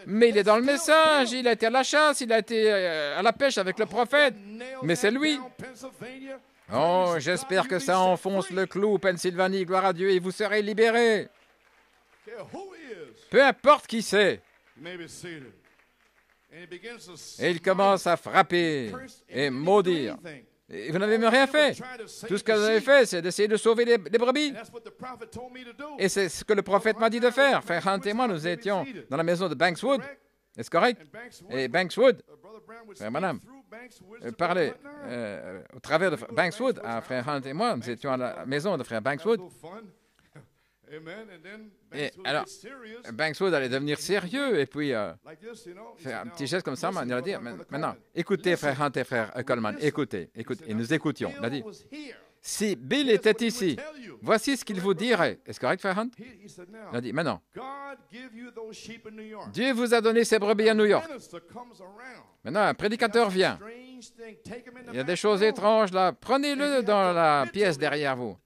Mais il est dans le message, il a été à la chasse, il a été à la pêche avec le prophète, mais c'est lui. Oh, j'espère que ça enfonce le clou, Pennsylvanie, gloire à Dieu, et vous serez libérés. Peu importe qui c'est. Et il commence à frapper et maudire. Et vous n'avez même rien fait. Tout ce que vous avez fait, c'est d'essayer de sauver les brebis. Et c'est ce que le prophète m'a dit de faire. Frère Hunt et moi, nous étions dans la maison de Bankswood. Est-ce correct? Et Bankswood, frère Branham, parlait au travers de Bankswood à frère Hunt et moi. Nous étions à la maison de frère Bankswood. Et alors, Bankswood allait devenir sérieux et puis faire un petit geste comme ça, il a dit, maintenant, écoutez frère Hunt et frère Coleman, écoutez, et nous écoutions. Il a dit, si Bill était ici, voici ce qu'il vous dirait. Est-ce correct, frère Hunt? Il a dit, maintenant, Dieu vous a donné ses brebis à New York. Maintenant, un prédicateur vient. Il y a des choses étranges là. Prenez-le dans la pièce derrière vous.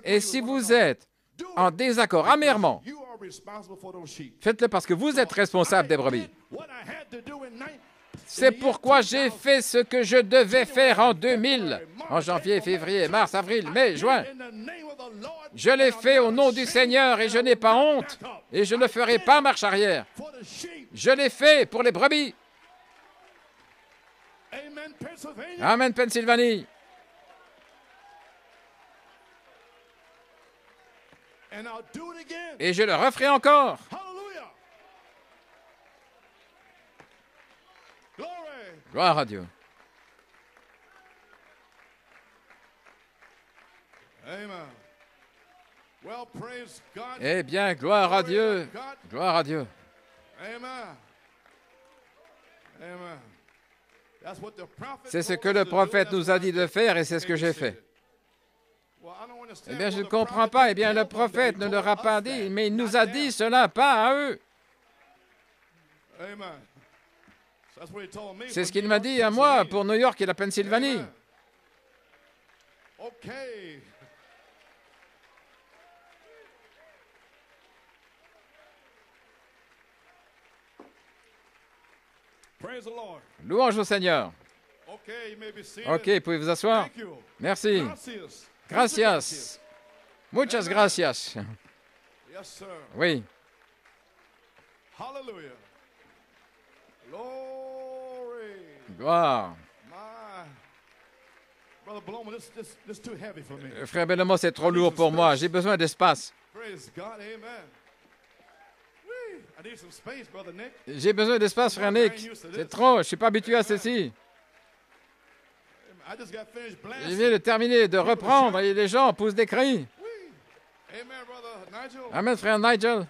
Et si vous êtes en désaccord amèrement, faites-le parce que vous êtes responsable des brebis. C'est pourquoi j'ai fait ce que je devais faire en 2000, en janvier, février, mars, avril, mai, juin. Je l'ai fait au nom du Seigneur et je n'ai pas honte et je ne ferai pas marche arrière. Je l'ai fait pour les brebis. Amen, Pennsylvanie. Et je le referai encore. Gloire à Dieu. Eh bien, gloire à Dieu. Gloire à Dieu. C'est ce que le prophète nous a dit de faire et c'est ce que j'ai fait. Eh bien, je ne comprends pas. Eh bien, le prophète ne leur a pas dit, mais il nous a dit cela, pas à eux. C'est ce qu'il m'a dit à moi pour New York et la Pennsylvanie. Louange au Seigneur. OK, vous pouvez vous asseoir. Merci. Gracias. Muchas gracias. Oui. Gloire. Frère Benamo, c'est trop lourd pour moi. J'ai besoin d'espace. J'ai besoin d'espace, frère Nick. C'est trop. Je ne suis pas habitué à ceci. Je viens de terminer, de reprendre, et les gens poussent des cris. Amen, frère Nigel.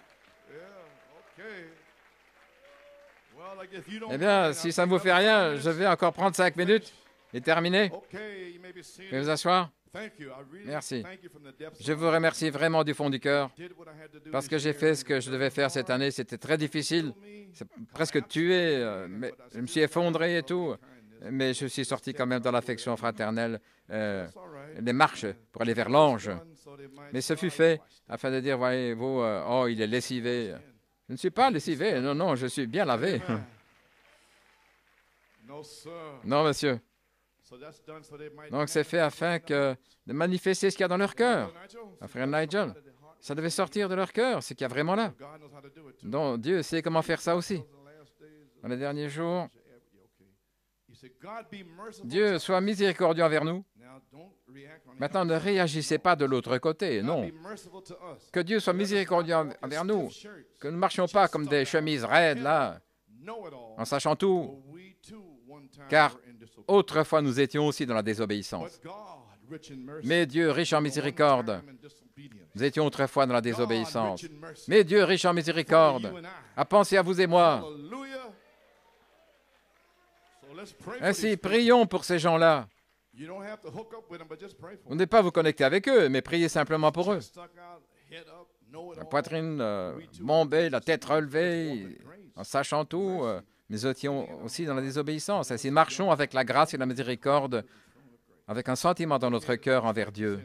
Eh bien, si ça ne vous fait rien, je vais encore prendre 5 minutes et terminer. Vous pouvez vous asseoir? Merci. Je vous remercie vraiment du fond du cœur parce que j'ai fait ce que je devais faire cette année. C'était très difficile. C'est presque tué. Mais je me suis effondré et tout. Mais je suis sorti quand même dans l'affection fraternelle, les marches pour aller vers l'ange. Mais ce fut fait afin de dire, voyez-vous, oh, il est lessivé. Je ne suis pas lessivé, non, non, je suis bien lavé. Non, monsieur. Donc, c'est fait afin de manifester ce qu'il y a dans leur cœur. Frère Nigel, ça devait sortir de leur cœur, ce qu'il y a vraiment là. Donc, Dieu sait comment faire ça aussi. Dans les derniers jours, Dieu soit miséricordieux envers nous. Maintenant, ne réagissez pas de l'autre côté, non. Que Dieu soit miséricordieux envers nous. Que nous ne marchions pas comme des chemises raides, là, en sachant tout. Car autrefois, nous étions aussi dans la désobéissance. Mais Dieu, riche en miséricorde, nous étions autrefois dans la désobéissance. Mais Dieu, riche en miséricorde, a pensé à vous et moi. Ainsi, prions pour ces gens-là. Vous n'êtes pas vous connecter avec eux, mais priez simplement pour eux. La poitrine bombée, la tête relevée, en sachant tout, nous étions aussi dans la désobéissance. Ainsi, marchons avec la grâce et la miséricorde, avec un sentiment dans notre cœur envers Dieu.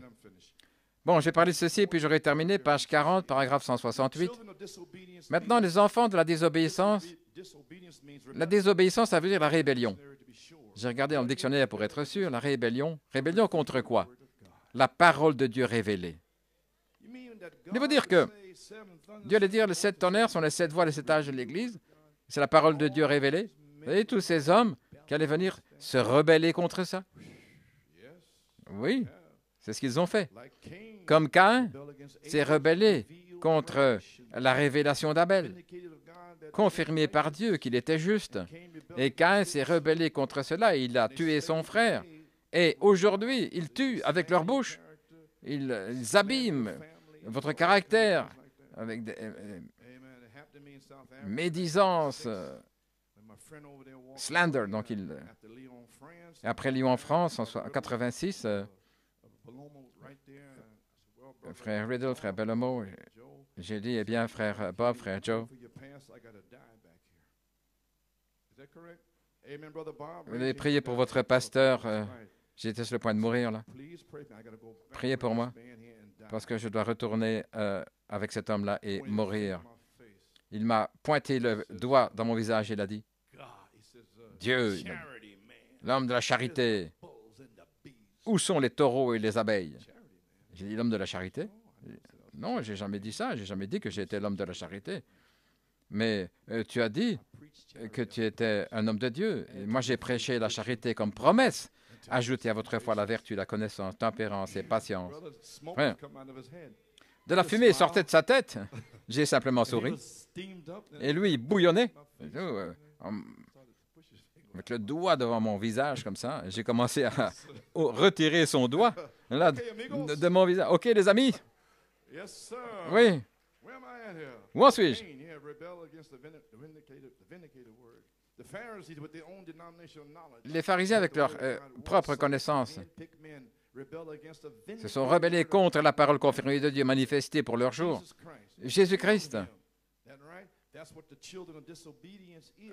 Bon, j'ai parlé de ceci, puis j'aurai terminé, page 40, paragraphe 168. Maintenant, les enfants de la désobéissance, ça veut dire la rébellion. J'ai regardé dans le dictionnaire pour être sûr, la rébellion. Rébellion contre quoi? La parole de Dieu révélée. Il veut dire que Dieu allait dire les 7 tonnerres sont les 7 voix, les 7 âges de l'Église. C'est la parole de Dieu révélée. Vous voyez, tous ces hommes qui allaient venir se rebeller contre ça. Oui, c'est ce qu'ils ont fait. Comme Caïn s'est rebellé contre la révélation d'Abel, confirmé par Dieu qu'il était juste. Et Caïn s'est rebellé contre cela et il a tué son frère. Et aujourd'hui, ils tuent avec leur bouche. Ils abîment votre caractère avec des médisances, slander. Donc, après Lyon en France, en 1986, frère Riddle, frère Bellomo, j'ai dit, eh bien, frère Bob, frère Joe, vous devez prier pour votre pasteur. J'étais sur le point de mourir, là. Priez pour moi, parce que je dois retourner avec cet homme-là et mourir. Il m'a pointé le doigt dans mon visage et il a dit, Dieu, l'homme de la charité, où sont les taureaux et les abeilles? J'ai dit, l'homme de la charité? Non, je n'ai jamais dit ça. Je n'ai jamais dit que j'étais l'homme de la charité. Mais tu as dit que tu étais un homme de Dieu. Et moi, j'ai prêché la charité comme promesse. Ajoutez à votre foi la vertu, la connaissance, tempérance et patience. Ouais. De la fumée sortait de sa tête. J'ai simplement souri. Et lui, il bouillonnait. Avec le doigt devant mon visage, comme ça. J'ai commencé à retirer son doigt là, de mon visage. OK, les amis? Oui. Où en suis-je? Les pharisiens, avec leur propre connaissance, se sont rebellés contre la parole confirmée de Dieu manifestée pour leur jour. Jésus-Christ.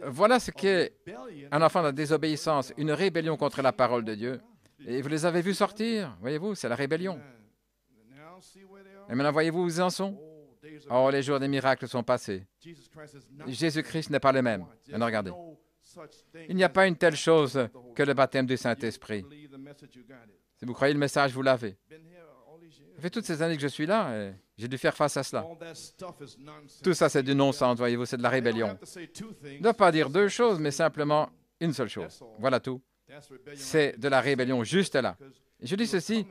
Voilà ce qu'est un enfant de la désobéissance, une rébellion contre la parole de Dieu. Et vous les avez vus sortir, voyez-vous, c'est la rébellion. Et maintenant, voyez-vous où ils en sont? Oh, les jours des miracles sont passés. Jésus-Christ n'est pas le même. Maintenant, regardez. Il n'y a pas une telle chose que le baptême du Saint-Esprit. Si vous croyez le message, vous l'avez. Ça fait toutes ces années que je suis là et j'ai dû faire face à cela. Tout ça, c'est du non-sens, voyez-vous, c'est de la rébellion. Il ne doit pas dire 2 choses, mais simplement une seule chose. Voilà tout. C'est de la rébellion juste là. Et je dis ceci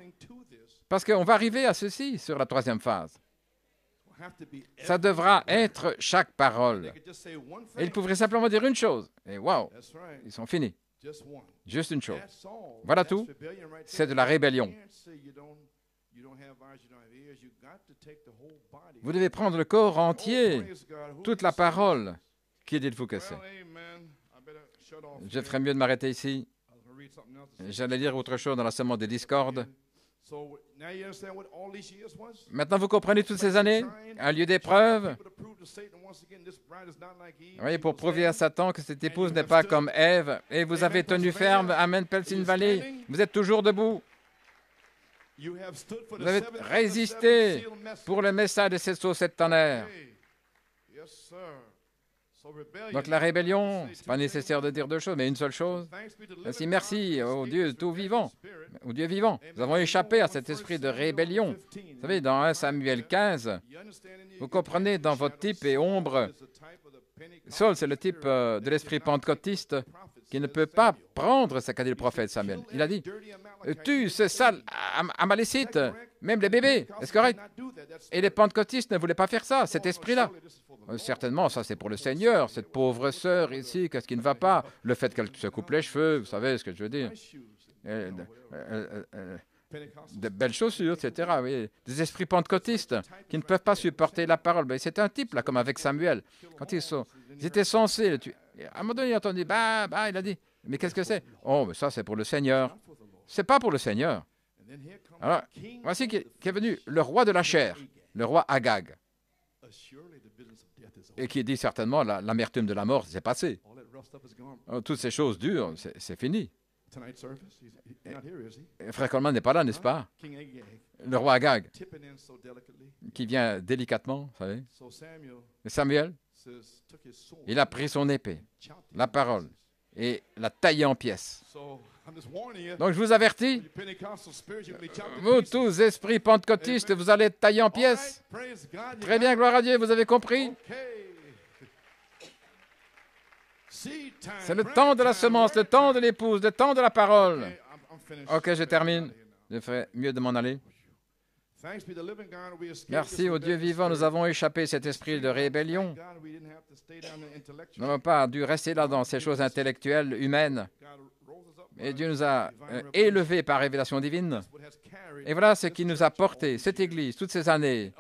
parce qu'on va arriver à ceci sur la 3e phase. Ça devra être chaque parole. Et ils pourraient simplement dire une chose. Et wow, ils sont finis. Juste une chose. Voilà tout. C'est de la rébellion. Vous devez prendre le corps entier, toute la parole. Qui dites-vous que c'est? Je ferais mieux de m'arrêter ici. J'allais lire autre chose dans la Semence des discordes. Maintenant, vous comprenez toutes ces années? Un lieu d'épreuve. Oui, pour prouver à Satan que cette épouse n'est pas comme Ève. Et vous avez tenu ferme. Amen, Pelsin Valley. Vous êtes toujours debout. Vous avez résisté pour le message de ces sceaux septenaires. Donc la rébellion, ce n'est pas nécessaire de dire deux choses, mais une seule chose. Ainsi, merci au Dieu tout vivant, au Dieu vivant. Nous avons échappé à cet esprit de rébellion. Vous savez, dans 1 Samuel 15, vous comprenez, dans votre type et ombre, Saul, c'est le type de l'esprit pentecôtiste qui ne peut pas prendre ce qu'a dit le prophète Samuel. Il a dit, tue ce sale amalécite, même les bébés, est-ce correct? Et les pentecôtistes ne voulaient pas faire ça, cet esprit-là. Certainement, ça c'est pour le Seigneur, cette pauvre sœur ici, qu'est-ce qui ne va pas? Le fait qu'elle se coupe les cheveux, vous savez ce que je veux dire. De belles chaussures, etc. Oui. Des esprits pentecôtistes qui ne peuvent pas supporter la parole. Mais c'est un type, là, comme avec Samuel. Quand ils étaient censés le tuer. À un moment donné, il a entendu, il a dit, mais qu'est-ce que c'est? Oh, mais ça c'est pour le Seigneur. C'est pas pour le Seigneur. Alors, voici qu'est venu le roi de la chair, le roi Agag. Et qui dit certainement, l'amertume de la mort, c'est passé. Toutes ces choses dures, c'est fini. Frère Coleman n'est pas là, n'est-ce pas? Le roi Agag, qui vient délicatement, vous savez. Et Samuel, il a pris son épée, la parole, et l'a taillée en pièces. Donc je vous avertis, vous tous esprits pentecôtistes, vous allez être taillés en pièces. Très bien, gloire à Dieu, vous avez compris? C'est le temps de la semence, le temps de l'épouse, le temps de la parole. Ok, je termine. Je ferais mieux de m'en aller. Merci au Dieu vivant, nous avons échappé cet esprit de rébellion. Nous n'avons pas dû rester là dans ces choses intellectuelles, humaines. Et Dieu nous a élevés par révélation divine. Et voilà ce qui nous a porté, cette Église, toutes ces années,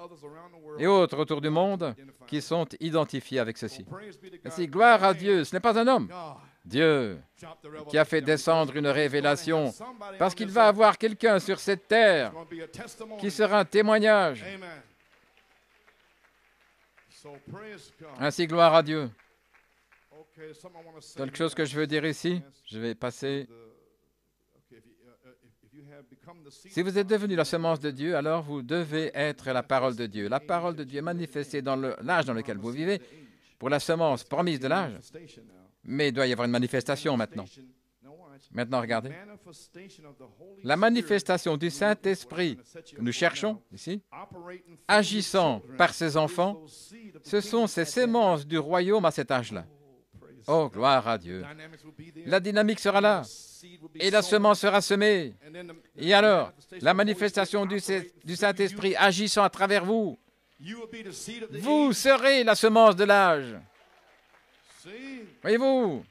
et autres autour du monde, qui sont identifiés avec ceci. Ainsi, gloire à Dieu, ce n'est pas un homme. Dieu qui a fait descendre une révélation, parce qu'il va avoir quelqu'un sur cette terre qui sera un témoignage. Ainsi, gloire à Dieu. Quelque chose que je veux dire ici, je vais passer. Si vous êtes devenu la semence de Dieu, alors vous devez être la parole de Dieu. La parole de Dieu est manifestée dans l'âge dans lequel vous vivez, pour la semence promise de l'âge. Mais il doit y avoir une manifestation maintenant. Maintenant, regardez. La manifestation du Saint-Esprit que nous cherchons ici, agissant par ses enfants, ce sont ces semences du royaume à cet âge-là. Oh, gloire à Dieu. La dynamique sera là. Et la semence sera semée. Et alors, la manifestation du Saint-Esprit agissant à travers vous, vous serez la semence de l'âge. Voyez-vous,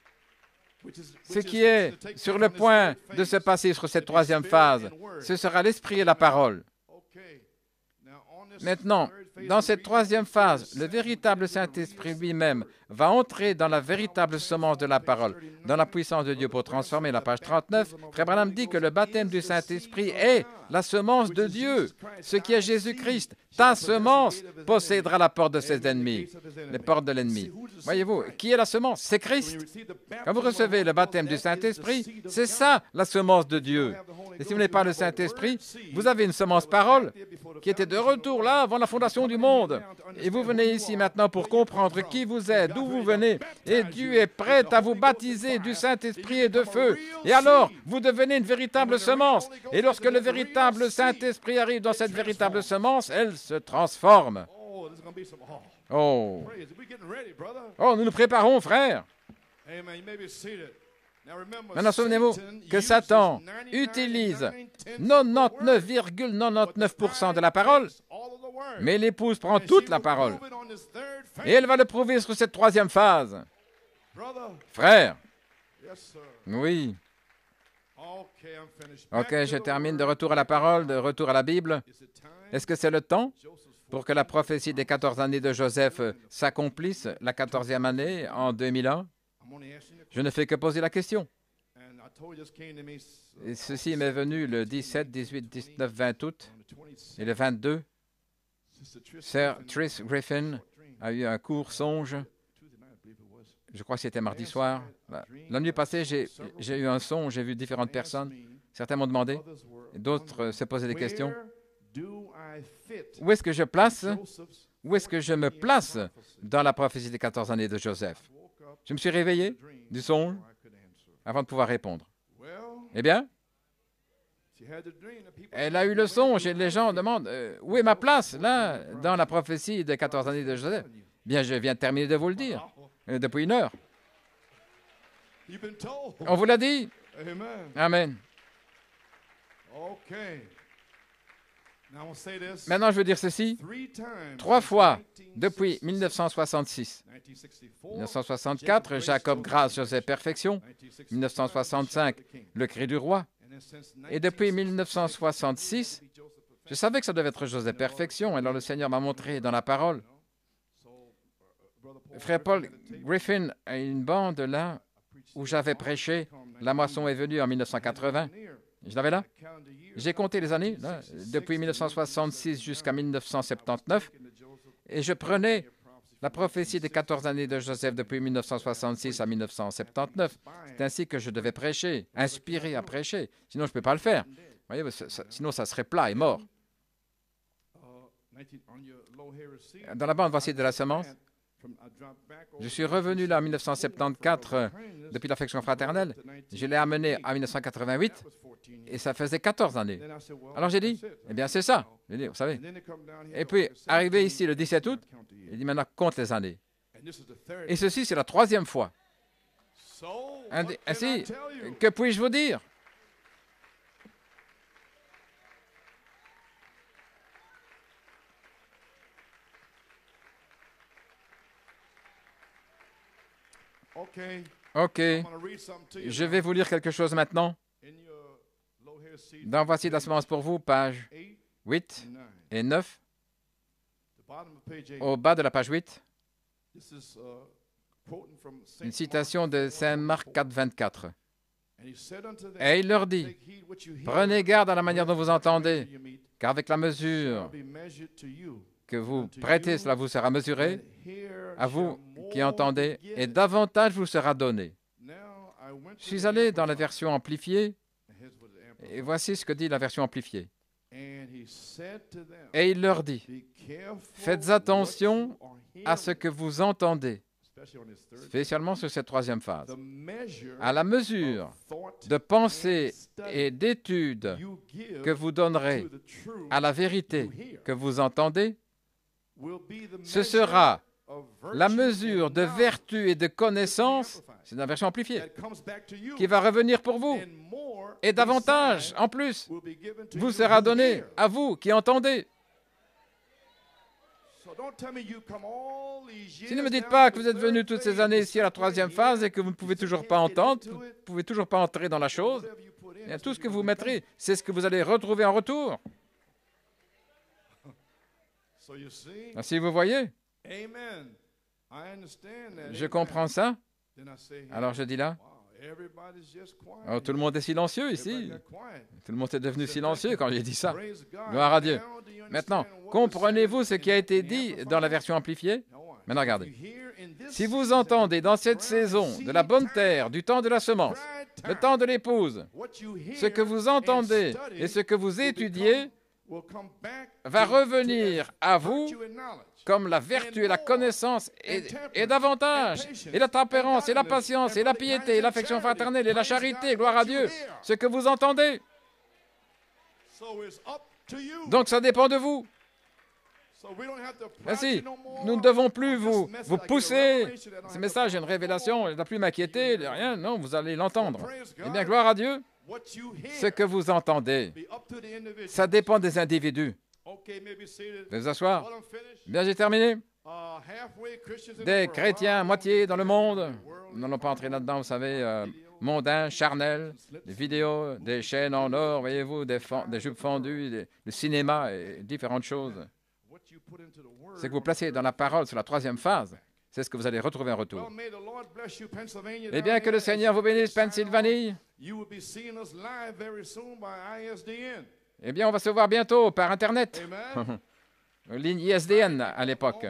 ce qui est sur le point de se passer sur cette troisième phase, ce sera l'Esprit et la parole. Maintenant, dans cette troisième phase, le véritable Saint-Esprit lui-même va entrer dans la véritable semence de la parole, dans la puissance de Dieu pour transformer. La page 39, Frère Branham dit que le baptême du Saint-Esprit est la semence de Dieu, ce qui est Jésus-Christ. Ta semence possédera la porte de ses ennemis, les portes de l'ennemi. Voyez-vous, qui est la semence? C'est Christ. Quand vous recevez le baptême du Saint-Esprit, c'est ça la semence de Dieu. Et si vous n'avez pas le Saint-Esprit, vous avez une semence parole qui était de retour là avant la fondation du monde. Et vous venez ici maintenant pour comprendre qui vous êtes, d'où vous venez. Et Dieu est prêt à vous baptiser du Saint-Esprit et de feu. Et alors, vous devenez une véritable semence. Et lorsque le véritable Saint-Esprit arrive dans cette véritable semence, elle se transforme. Oh, nous nous préparons, frères. Maintenant, souvenez-vous que Satan utilise 99,99% de la parole, mais l'épouse prend toute la parole. Et elle va le prouver sur cette troisième phase. Frère, oui. Ok, je termine. De retour à la parole, de retour à la Bible. Est-ce que c'est le temps pour que la prophétie des 14 années de Joseph s'accomplisse, la 14e année, en 2001? Je ne fais que poser la question. Et ceci m'est venu le 17, 18, 19, 20 août. Et le 22, Sir Trish Griffin a eu un court songe. Je crois que c'était mardi soir. La nuit passée, j'ai eu un songe, j'ai vu différentes personnes. Certains m'ont demandé, et d'autres se posaient des questions. Où est-ce que je place, où est-ce que je me place dans la prophétie des 14 années de Joseph? Je me suis réveillé du songe avant de pouvoir répondre. Eh bien, elle a eu le songe et les gens demandent où est ma place là dans la prophétie des 14 années de Joseph? Bien, je viens de terminer de vous le dire depuis 1 heure. On vous l'a dit. Amen. Maintenant, je veux dire ceci. 3 fois depuis 1966, 1964, Jacob grâce, Joseph perfection, 1965, le cri du roi. Et depuis 1966, je savais que ça devait être Joseph perfection. Alors le Seigneur m'a montré dans la parole. Frère Paul Griffin a une bande là où j'avais prêché. La moisson est venue en 1980. Je l'avais là. J'ai compté les années, là, depuis 1966 jusqu'à 1979, et je prenais la prophétie des 14 années de Joseph depuis 1966 à 1979. C'est ainsi que je devais prêcher, inspirer à prêcher. Sinon, je ne peux pas le faire. Vous voyez, sinon, ça serait plat et mort. Dans la bande, voici de la semence. Je suis revenu là en 1974 depuis l'affection fraternelle. Je l'ai amené en 1988 et ça faisait 14 années. Alors j'ai dit, eh bien c'est ça. J'ai dit, vous savez. Et puis, arrivé ici le 17 août, il dit maintenant compte les années. Et ceci, c'est la 3e fois. Ainsi, que puis-je vous dire? OK. Je vais vous lire quelque chose maintenant. Dans Voici de la semence pour vous, page 8 et 9. Au bas de la page 8, une citation de Saint Marc 4, 24. Et il leur dit, « Prenez garde à la manière dont vous entendez, car avec la mesure que vous prêtez, cela vous sera mesuré, à vous qui entendez, et davantage vous sera donné. » Je suis allé dans la version amplifiée, et voici ce que dit la version amplifiée. Et il leur dit, « Faites attention à ce que vous entendez, spécialement sur cette 3e phase. À la mesure de pensée et d'étude que vous donnerez à la vérité que vous entendez, ce sera la mesure de vertu et de connaissance, c'est dans la version amplifiée, qui va revenir pour vous. Et davantage, en plus, vous sera donné à vous qui entendez. Si ne me dites pas que vous êtes venus toutes ces années ici à la 3e phase et que vous ne pouvez toujours pas entendre, vous ne pouvez toujours pas entrer dans la chose, et tout ce que vous mettrez, c'est ce que vous allez retrouver en retour. Si vous voyez, je comprends ça. Alors je dis là, oh, tout le monde est silencieux ici. Tout le monde est devenu silencieux quand j'ai dit ça. Gloire à Dieu. Maintenant, comprenez-vous ce qui a été dit dans la version amplifiée? Maintenant, regardez. Si vous entendez dans cette saison de la bonne terre, du temps de la semence, le temps de l'épouse, ce que vous entendez et ce que vous étudiez va revenir à vous comme la vertu et la connaissance et davantage, et la tempérance et la patience et la piété et l'affection fraternelle et la charité, gloire à Dieu, ce que vous entendez. Donc ça dépend de vous. Ainsi, nous ne devons plus vous pousser. Ce message est une révélation, il ne doit plus m'inquiéter, rien, non, vous allez l'entendre. Eh bien, gloire à Dieu, ce que vous entendez, ça dépend des individus. Vous pouvez vous asseoir. Bien, j'ai terminé. Des chrétiens à moitié dans le monde, nous n'allons pas entrer là-dedans, vous savez, mondains, charnels, des vidéos, des chaînes en or, voyez-vous, des jupes fendues, le cinéma et différentes choses. Ce que vous placez dans la parole sur la 3e phase, c'est ce que vous allez retrouver en retour. Eh bien, que le Seigneur vous bénisse, Pennsylvanie. Eh bien, on va se voir bientôt par Internet. Ligne ISDN à l'époque.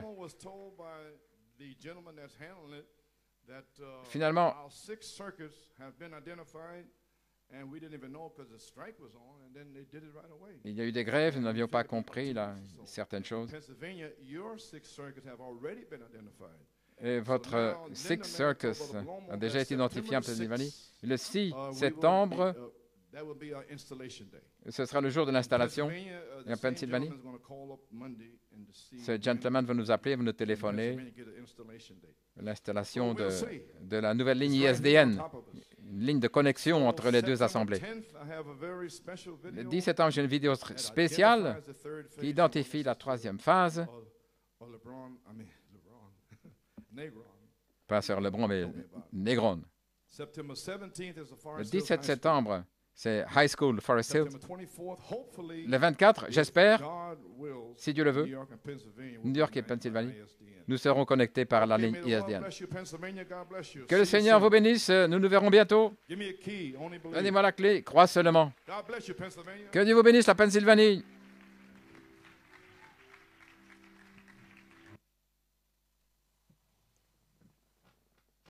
Finalement, Il y a eu des grèves, nous n'avions pas compris là, certaines choses. Et votre Sixth Circus a déjà été identifié en Pennsylvanie. Le 6 septembre, ce sera le jour de l'installation en Pennsylvanie. Ce gentleman va nous appeler, va nous téléphoner. L'installation de la nouvelle ligne ISDN, une ligne de connexion entre les deux assemblées. Le 10 septembre, j'ai une vidéo spéciale qui identifie la troisième phase. Pas Sir Lebron, mais Negron. Le 17 septembre, c'est High School Forest Hill. Le 24, j'espère, si Dieu le veut, New York et Pennsylvanie, nous serons connectés par la ligne ISDN. Que le Seigneur vous bénisse. Nous nous verrons bientôt. Donnez-moi la clé. Crois seulement. Que Dieu vous bénisse, la Pennsylvanie.